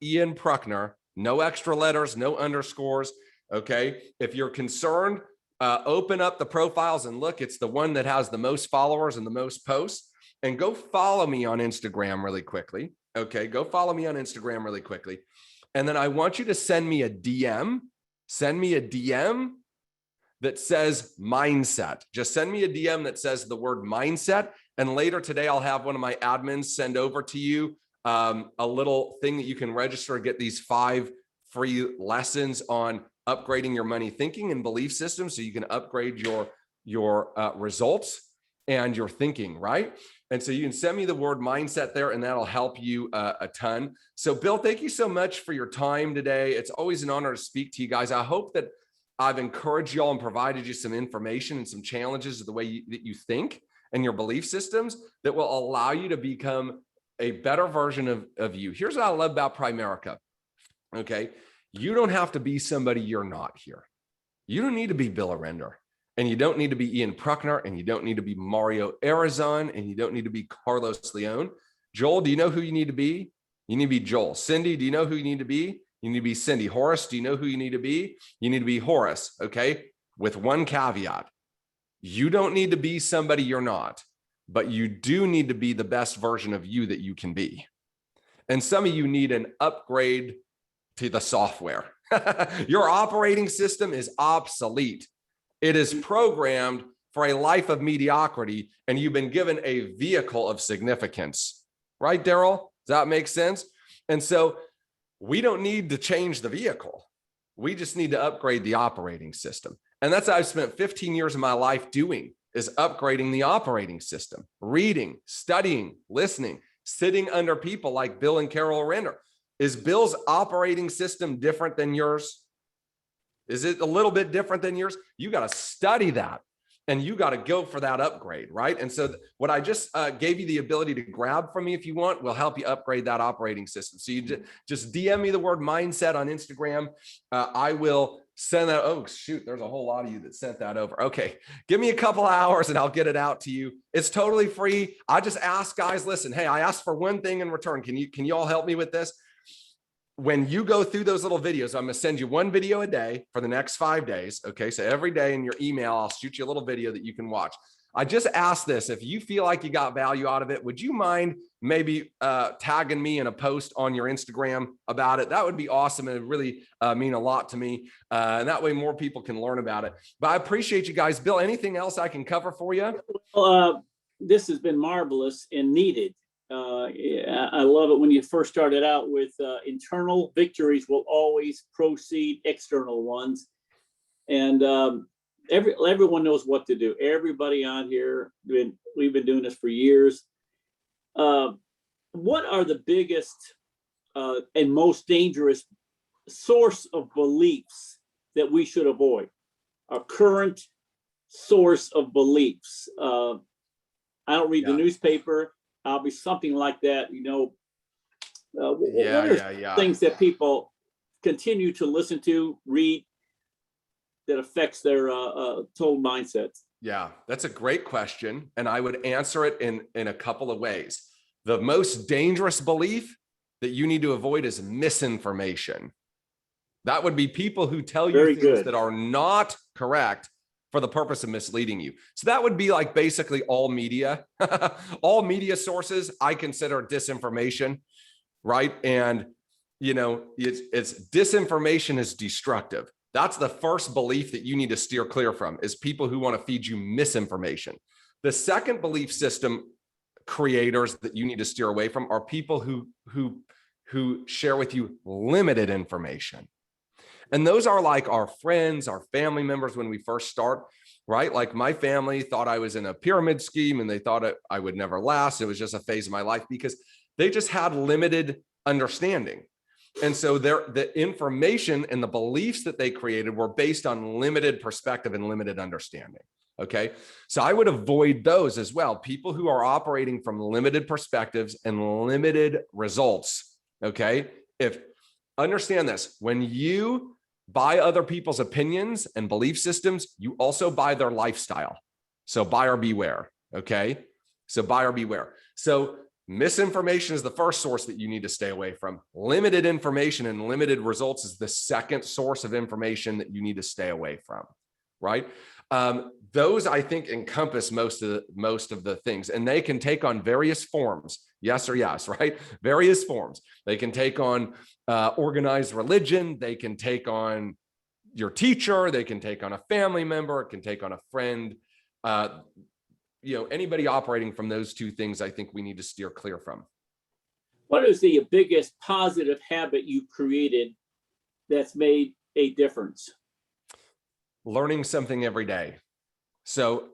@Ian Prukner. No extra letters, no underscores. Okay. If you're concerned, open up the profiles and look. It's the one that has the most followers and the most posts. And go follow me on Instagram really quickly. Okay. Go follow me on Instagram really quickly. And then I want you to send me a DM. Send me a DM that says mindset. Just send me a DM that says the word mindset. And later today, I'll have one of my admins send over to you a little thing that you can register and get these 5 free lessons on upgrading your money thinking and belief system, so you can upgrade your results and your thinking, right? And so you can send me the word mindset there, and that'll help you a ton. So Bill, thank you so much for your time today. It's always an honor to speak to you guys. I hope that I've encouraged you all and provided you some information and some challenges of the way that you think and your belief systems that will allow you to become a better version of you. Here's what I love about Primerica. Okay. You don't have to be somebody you're not here. You don't need to be Bill Orender, and you don't need to be Ian Prukner, and you don't need to be Mario Arizon, and you don't need to be Carlos Leon. Joel, do you know who you need to be? You need to be Joel. Cindy, do you know who you need to be? You need to be Cindy. Horace, do you know who you need to be? You need to be Horace. Okay. With one caveat. You don't need to be somebody you're not, but you do need to be the best version of you that you can be. And some of you need an upgrade to the software. Your operating system is obsolete. It is programmed for a life of mediocrity, and you've been given a vehicle of significance. Right, Daryl? Does that make sense? And so we don't need to change the vehicle. We just need to upgrade the operating system. And that's what I've spent 15 years of my life doing, is upgrading the operating system, reading, studying, listening, sitting under people like Bill and Carol Orender. Is Bill's operating system different than yours? Is it a little bit different than yours? You got to study that, and you got to go for that upgrade, right? And so what I just gave you the ability to grab from me, if you want, will help you upgrade that operating system. So you just DM me the word mindset on Instagram. I will send that. Oh, shoot, there's a whole lot of you that sent that over. Okay, give me a couple hours and I'll get it out to you. It's totally free. I just ask guys, listen, hey, I asked for one thing in return. Can you all help me with this? When you go through those little videos, I'm going to send you one video a day for the next 5 days. Okay. So every day in your email, I'll shoot you a little video that you can watch. I just asked this. If you feel like you got value out of it, would you mind maybe tagging me in a post on your Instagram about it? That would be awesome. And it would really mean a lot to me. And that way more people can learn about it. But I appreciate you guys. Bill, anything else I can cover for you? Well, this has been marvelous and needed. I love it when you first started out with internal victories will always precede external ones. And everyone knows what to do. Everybody on here, we've been doing this for years. What are the biggest and most dangerous source of beliefs that we should avoid? Our current source of beliefs. I don't read the newspaper. I'll be something like that, what are things that people continue to listen to, read, that affects their total mindsets? Yeah, that's a great question. And I would answer it in a couple of ways. The most dangerous belief that you need to avoid is misinformation. That would be people who tell you things that are not correct for the purpose of misleading you. So that would be like basically all media. All media sources I consider disinformation, right? And it's disinformation is destructive. That's the first belief that you need to steer clear from, is people who want to feed you misinformation. The second belief system creators that you need to steer away from are people who share with you limited information. And those are like our friends, our family members when we first start, right? Like my family thought I was in a pyramid scheme and they thought I would never last. It was just a phase of my life because they just had limited understanding. And so the information and the beliefs that they created were based on limited perspective and limited understanding. Okay. So I would avoid those as well. People who are operating from limited perspectives and limited results. Okay. Understand this, when you buy other people's opinions and belief systems, you also buy their lifestyle. So buyer beware. Okay. So buyer beware. So misinformation is the first source that you need to stay away from. Limited information and limited results is the second source of information that you need to stay away from, right? Those I think encompass most of the things, and they can take on various forms. Yes or yes, right? Various forms. They can take on organized religion. They can take on your teacher. They can take on a family member. It can take on a friend. Anybody operating from those two things, I think we need to steer clear from. What is the biggest positive habit you created that's made a difference? Learning something every day. So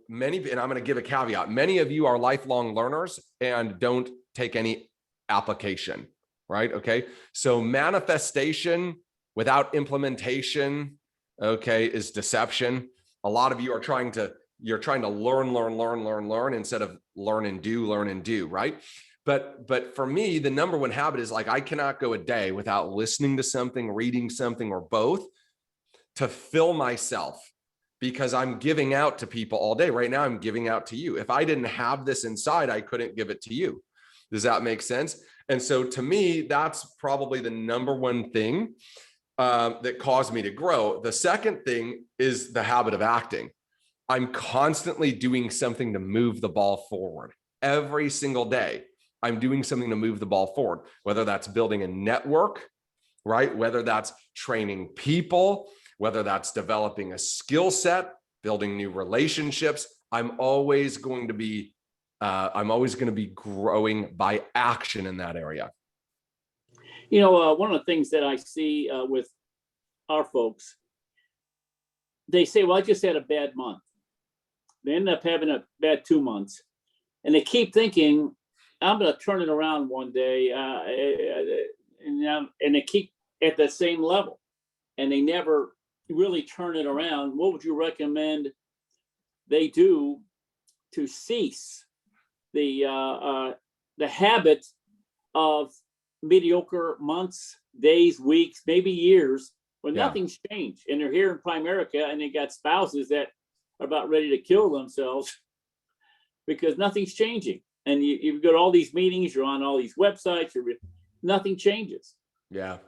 many, and I'm going to give a caveat. Many of you are lifelong learners and don't take any application, right? Okay. So manifestation without implementation, okay, is deception. A lot of you are trying to learn instead of learn and do, right? But for me, the number one habit is like, I cannot go a day without listening to something, reading something, or both to fill myself, because I'm giving out to people all day. Right now, I'm giving out to you. If I didn't have this inside, I couldn't give it to you. Does that make sense? And so to me, that's probably the number one thing that caused me to grow. The second thing is the habit of acting. I'm constantly doing something to move the ball forward. Every single day, I'm doing something to move the ball forward, whether that's building a network, right? Whether that's training people, whether that's developing a skill set, building new relationships. I'm always going to be growing by action in that area. One of the things that I see with our folks, they say, well, I just had a bad month. They end up having a bad 2 months. And they keep thinking, I'm going to turn it around one day. And they keep at that same level. And they never really turn it around. What would you recommend they do to cease the habit of mediocre months, days, weeks, maybe years, when nothing's changed? And they're here in Primerica, and they got spouses that are about ready to kill themselves because nothing's changing. And you go to all these meetings, you're on all these websites, nothing changes. Yeah.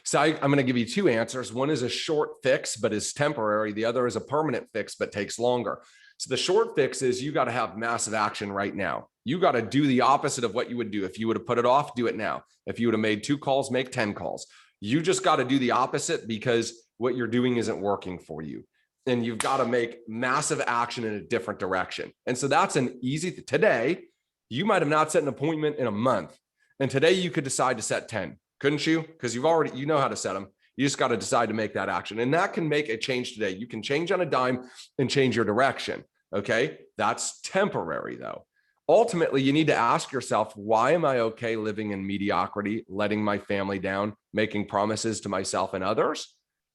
So I'm going to give you two answers. One is a short fix, but is temporary. The other is a permanent fix, but takes longer. So the short fix is you got to have massive action right now. You got to do the opposite of what you would do. If you would have put it off, do it now. If you would have made 2 calls, make 10 calls. You just got to do the opposite because what you're doing isn't working for you. And you've got to make massive action in a different direction. And so that's an easy, today, you might have not set an appointment in a month. And today you could decide to set 10, couldn't you? Because you know how to set them. You just got to decide to make that action. And that can make a change today. You can change on a dime and change your direction. Okay. That's temporary though. Ultimately, you need to ask yourself, why am I okay living in mediocrity, letting my family down, making promises to myself and others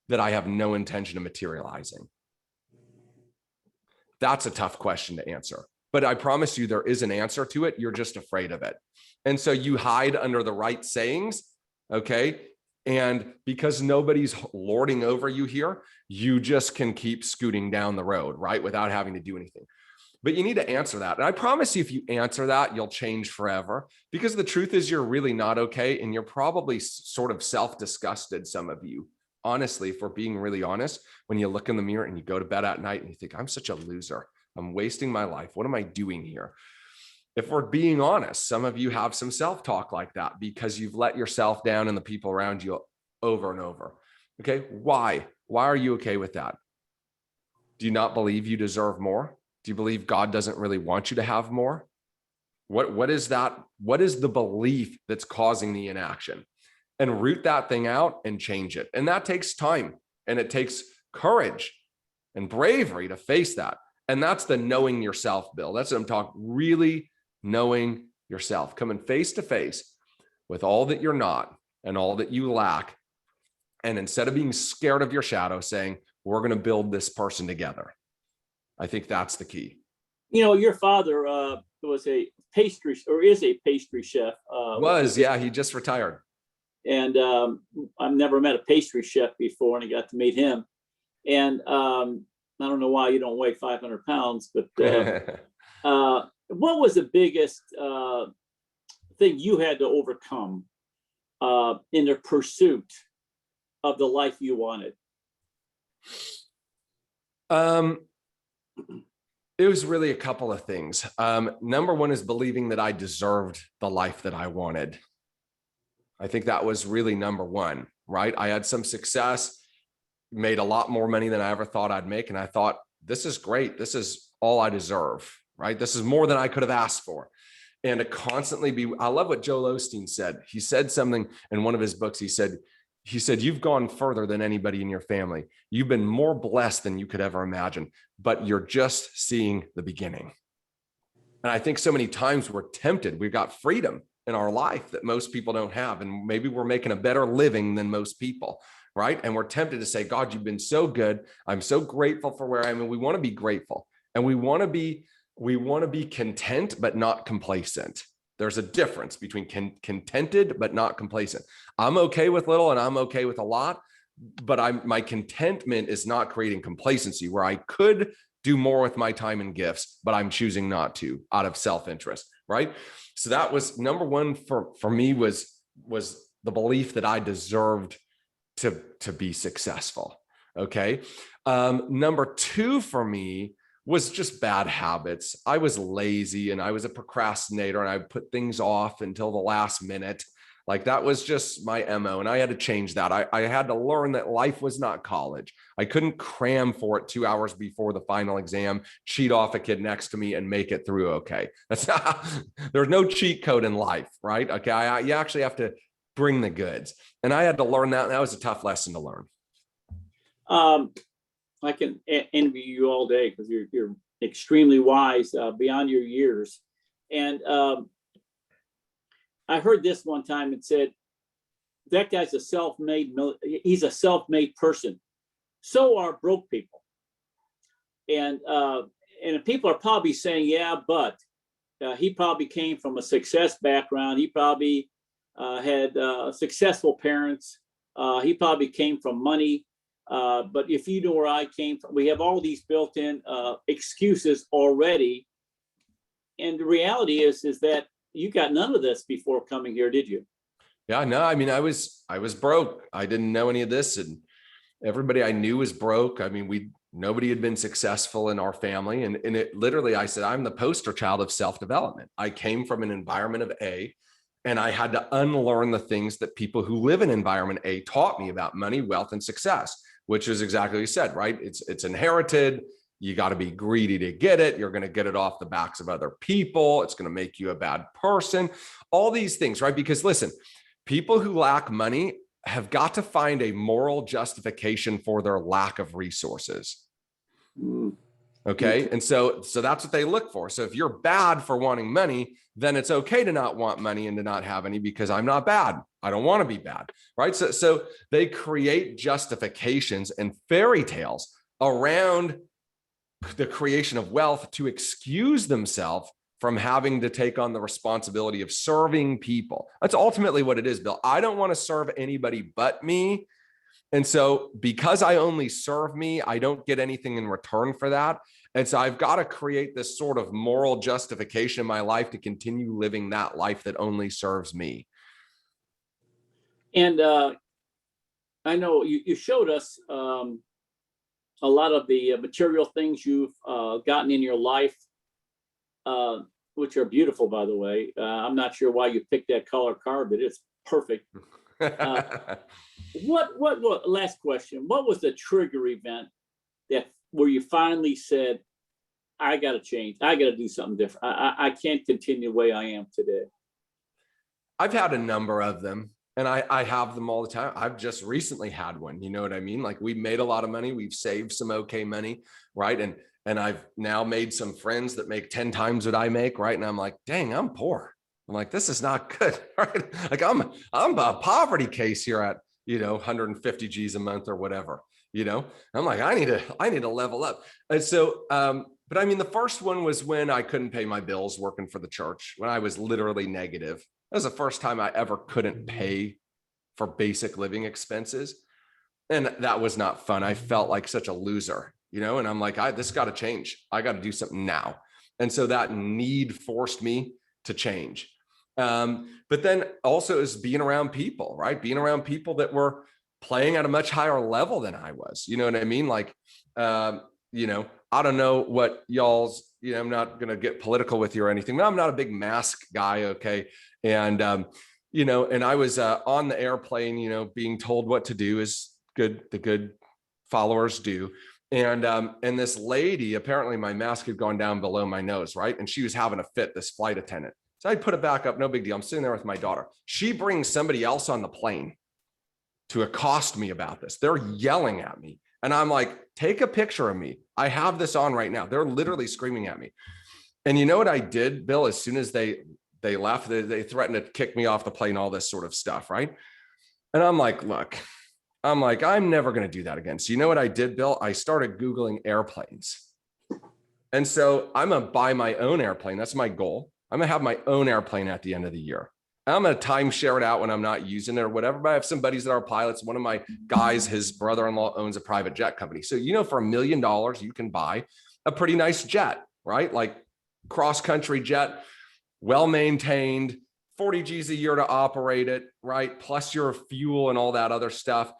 that I have no intention of materializing? That's a tough question to answer, but I promise you there is an answer to it. You're just afraid of it. And so you hide under the right sayings. Okay. And because nobody's lording over you here, you just can keep scooting down the road, right? Without having to do anything. But you need to answer that. And I promise you, if you answer that, you'll change forever, because the truth is you're really not okay. And you're probably sort of self-disgusted. Some of you, honestly, if we're being really honest, when you look in the mirror and you go to bed at night and you think, I'm such a loser. I'm wasting my life. What am I doing here? If we're being honest, some of you have some self-talk like that because you've let yourself down and the people around you over and over. Okay. Why? Why are you okay with that? Do you not believe you deserve more? Do you believe God doesn't really want you to have more? What is that? What is the belief that's causing the inaction? And root that thing out and change it. And that takes time, and it takes courage and bravery to face that. And that's the knowing yourself, Bill. That's what I'm talking, really knowing yourself, coming face to face with all that you're not and all that you lack. And instead of being scared of your shadow, saying, we're going to build this person together. I think that's the key. You know, your father was a pastry, or is a pastry chef. Yeah, he just retired. And I've never met a pastry chef before, and I got to meet him. And I don't know why you don't weigh 500 pounds, but what was the biggest thing you had to overcome in the pursuit of the life you wanted? It was really a couple of things. Number one is believing that I deserved the life that I wanted. I think that was really number one, right? I had some success, made a lot more money than I ever thought I'd make. And I thought, this is great. This is all I deserve, right? This is more than I could have asked for. And to constantly be, I love what Joel Osteen said. He said something in one of his books. He said, you've gone further than anybody in your family. You've been more blessed than you could ever imagine, but you're just seeing the beginning. And I think so many times we're tempted. We've got freedom in our life that most people don't have. And maybe we're making a better living than most people, right? And we're tempted to say, God, you've been so good. I'm so grateful for where I am. And we want to be grateful. And we want to be content, but not complacent. There's a difference between contented, but not complacent. I'm okay with little and I'm okay with a lot, but my contentment is not creating complacency where I could do more with my time and gifts, but I'm choosing not to out of self-interest, right? So that was number one for me was the belief that I deserved to be successful. Okay. Number two for me was just bad habits. I was lazy and I was a procrastinator and I put things off until the last minute. Like that was just my MO. And I had to change that. I had to learn that life was not college. I couldn't cram for it 2 hours before the final exam, cheat off a kid next to me and make it through. Okay. That's not, there's no cheat code in life, right? Okay. You actually have to bring the goods. And I had to learn that. And that was a tough lesson to learn. I can envy you all day because you're extremely wise beyond your years. And I heard this one time and said, that guy's a he's a self-made person. So are broke people. And people are probably saying, yeah, but he probably came from a success background. He probably had successful parents. He probably came from money. But if you know where I came from, we have all these built-in excuses already. And the reality is that you got none of this before coming here, did you? Yeah, no, I mean, I was broke. I didn't know any of this, and everybody I knew was broke. I mean, nobody had been successful in our family. And it literally, I said, I'm the poster child of self-development. I came from an environment of A, and I had to unlearn the things that people who live in environment A taught me about money, wealth, and success, which is exactly what you said, right? It's inherited. You got to be greedy to get it. You're going to get it off the backs of other people. It's going to make you a bad person. All these things, right? Because listen, people who lack money have got to find a moral justification for their lack of resources. Okay. And so that's what they look for. So if you're bad for wanting money, then it's okay to not want money and to not have any, because I'm not bad. I don't want to be bad. Right. So they create justifications and fairy tales around the creation of wealth to excuse themselves from having to take on the responsibility of serving people. That's ultimately what it is, Bill. I don't want to serve anybody but me. And so because I only serve me, I don't get anything in return for that. And so I've got to create this sort of moral justification in my life to continue living that life that only serves me. And I know you showed us a lot of the material things you've gotten in your life, which are beautiful, by the way. I'm not sure why you picked that color car, but it's perfect. What last question, what was the trigger event where you finally said, I got to change, I got to do something different, I can't continue the way I am today? I've had a number of them, and I have them all the time. I've just recently had one, you know what I mean? Like, we made a lot of money, we've saved some okay money, right? And I've now made some friends that make 10 times what I make, right? And I'm like, dang, I'm poor. I'm like, this is not good, right? Like, I'm a poverty case here at, 150 G's a month or whatever, I'm like, I need to level up. And so, but I mean, the first one was when I couldn't pay my bills working for the church, when I was literally negative. That was the first time I ever couldn't pay for basic living expenses. And that was not fun. I felt like such a loser, and I'm like, this got to change. I got to do something now. And so that need forced me to change. But then also is being around people, right? Being around people that were playing at a much higher level than I was, you know what I mean? Like, I don't know what y'all's, I'm not going to get political with you or anything, but I'm not a big mask guy. Okay. And, and I was on the airplane, being told what to do is good. The good followers do. And this lady, apparently my mask had gone down below my nose. Right. And she was having a fit, this flight attendant. So I put it back up. No big deal. I'm sitting there with my daughter. She brings somebody else on the plane to accost me about this. They're yelling at me. And I'm like, take a picture of me. I have this on right now. They're literally screaming at me. And you know what I did, Bill? As soon as they left, they threatened to kick me off the plane, all this sort of stuff, right? And I'm like, look, I'm never going to do that again. So you know what I did, Bill? I started Googling airplanes. And so I'm going to buy my own airplane. That's my goal. I'm going to have my own airplane at the end of the year. I'm going to timeshare it out when I'm not using it or whatever. But I have some buddies that are pilots. One of my guys, his brother-in-law owns a private jet company. So, for $1 million, you can buy a pretty nice jet, right? Like cross-country jet, well-maintained, 40 G's a year to operate it, right? Plus your fuel and all that other stuff.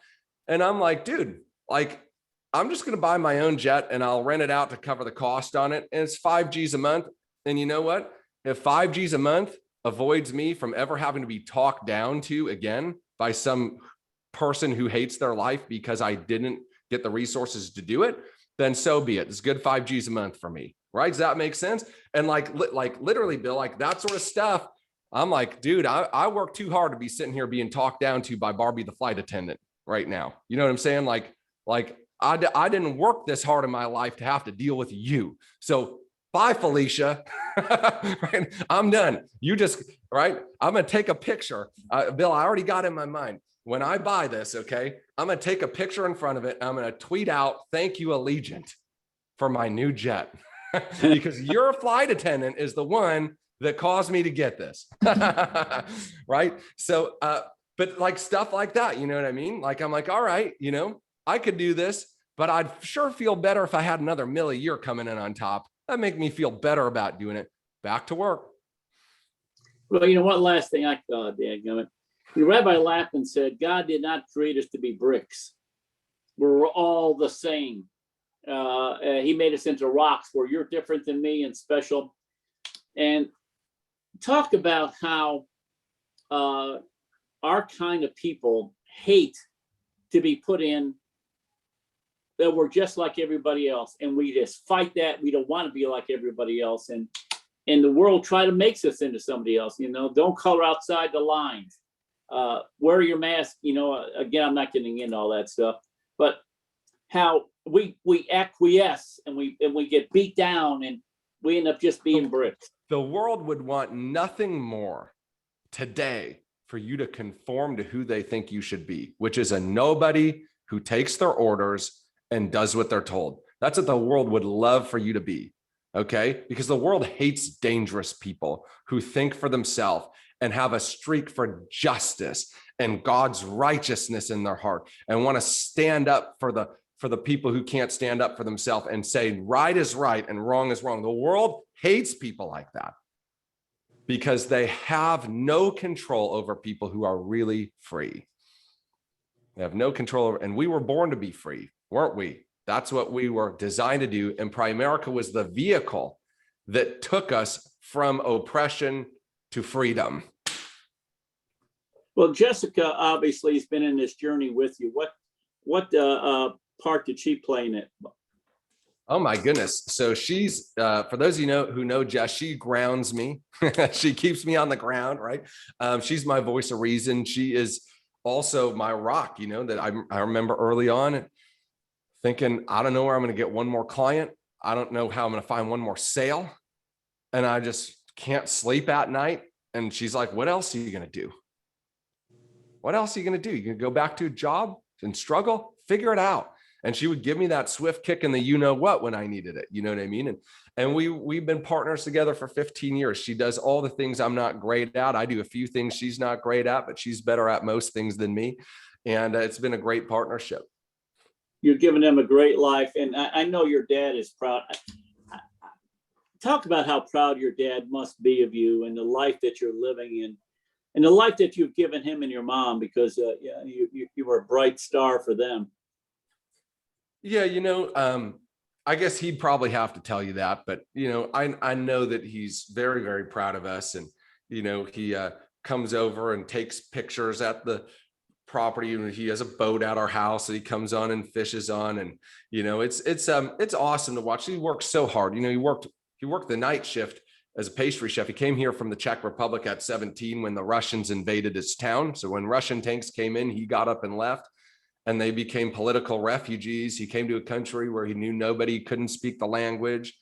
And I'm like, dude, like, I'm just going to buy my own jet and I'll rent it out to cover the cost on it. And it's 5 G's a month. And you know what? If 5 G's a month avoids me from ever having to be talked down to again by some person who hates their life because I didn't get the resources to do it, then so be it. It's good 5 G's a month for me, right? Does that make sense? And like literally, Bill, like that sort of stuff, I'm like, dude, I work too hard to be sitting here being talked down to by Barbie the flight attendant right now. You know what I'm saying? Like I didn't work this hard in my life to have to deal with you. So bye, Felicia. Right? I'm done. You just, right? I'm going to take a picture. Bill, I already got in my mind. When I buy this, okay, I'm going to take a picture in front of it. I'm going to tweet out, thank you, Allegiant, for my new jet. Because your flight attendant is the one that caused me to get this. Right? So, but like stuff like that, you know what I mean? Like, I'm like, all right, you know, I could do this, but I'd sure feel better if I had another $1 million a year coming in on top. That'd make me feel better about doing it. Back to work. Well, you know, one last thing I thought, dadgummit. The Rabbi laughed and said, God did not create us to be bricks. We're all the same. He made us into rocks where you're different than me and special. And talk about how our kind of people hate to be put in that we're just like everybody else, and we just fight that. We don't want to be like everybody else, and the world try to make us into somebody else. You know, don't color outside the lines. Wear your mask. You know, again, I'm not getting into all that stuff, but how we acquiesce and we get beat down and we end up just being bricks. The world would want nothing more today for you to conform to who they think you should be, which is a nobody who takes their orders and does what they're told. That's what the world would love for you to be, okay? Because the world hates dangerous people who think for themselves and have a streak for justice and God's righteousness in their heart and want to stand up for the people who can't stand up for themselves and say right is right and wrong is wrong. The world hates people like that because they have no control over people who are really free. They have no control over, and we were born to be free, weren't we? That's what we were designed to do. And Primerica was the vehicle that took us from oppression to freedom. Well, Jessica obviously has been in this journey with you. What part did she play in it? Oh my goodness. So she's, for those of you who know Jess, she grounds me. She keeps me on the ground, right? She's my voice of reason. She is also my rock, you know, that I remember early on thinking, I don't know where I'm going to get one more client. I don't know how I'm going to find one more sale. And I just can't sleep at night. And she's like, what else are you going to do? What else are you going to do? You going to go back to a job and struggle? Figure it out. And she would give me that swift kick in the you know what when I needed it. You know what I mean? And we've been partners together for 15 years. She does all the things I'm not great at. I do a few things she's not great at, but she's better at most things than me. And it's been a great partnership. You're giving them a great life. And I know your dad is proud. Talk about how proud your dad must be of you and the life that you're living in and the life that you've given him and your mom, because you were a bright star for them. Yeah, you know, I guess he'd probably have to tell you that, but you know, I know that he's very, very proud of us, and you know, he comes over and takes pictures at the property, and he has a boat at our house that he comes on and fishes on, and you know, it's awesome to watch. He works so hard. You know, he worked the night shift as a pastry chef. He came here from the Czech Republic at 17 when the Russians invaded his town. So when Russian tanks came in, he got up and left. And they became political refugees. He came to a country where he knew nobody, couldn't speak the language,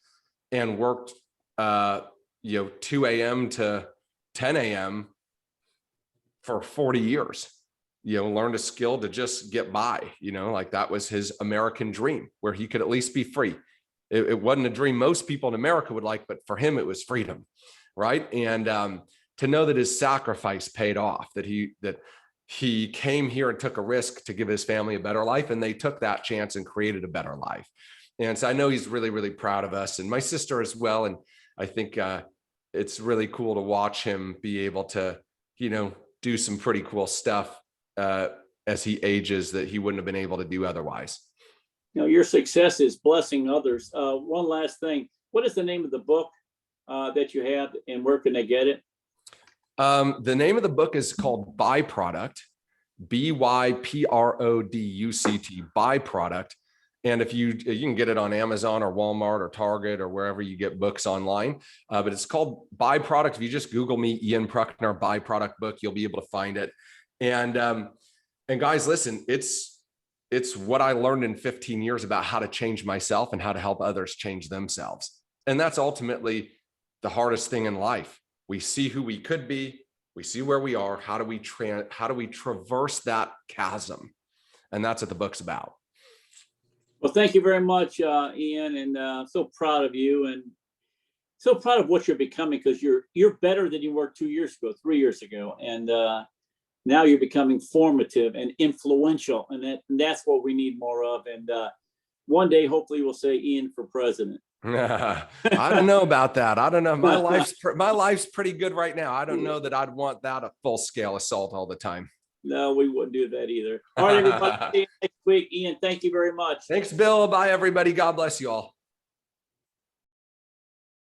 and worked, 2 a.m. to 10 a.m. for 40 years. You know, learned a skill to just get by. You know, like that was his American dream, where he could at least be free. It wasn't a dream most people in America would like, but for him, it was freedom, right? And to know that his sacrifice paid off, that he came here and took a risk to give his family a better life, and they took that chance and created a better life. And so I know he's really, really proud of us, and my sister as well. And I think it's really cool to watch him be able to, you know, do some pretty cool stuff as he ages that he wouldn't have been able to do otherwise. You know, your success is blessing others. One last thing. What is the name of the book that you have, and where can they get it? The name of the book is called Byproduct, BYPRODUCT, Byproduct. And if you can get it on Amazon or Walmart or Target or wherever you get books online, but it's called Byproduct. If you just Google me, Ian Prukner, Byproduct book, you'll be able to find it. And guys, listen, it's what I learned in 15 years about how to change myself and how to help others change themselves. And that's ultimately the hardest thing in life. We see who we could be, we see where we are. How do we traverse that chasm? And that's what the book's about. Well, thank you very much, Ian, and so proud of you, and so proud of what you're becoming, because you're better than you were 2 years ago, 3 years ago, and now you're becoming formative and influential, and that's what we need more of. And one day, hopefully, we'll say Ian for president. I don't know about that. I don't know. My life's pretty good right now. I don't know that I'd want that a full scale assault all the time. No, we wouldn't do that either. All right, everybody. See you next week. Ian, thank you very much. Thanks, Bill. Bye, everybody. God bless you all.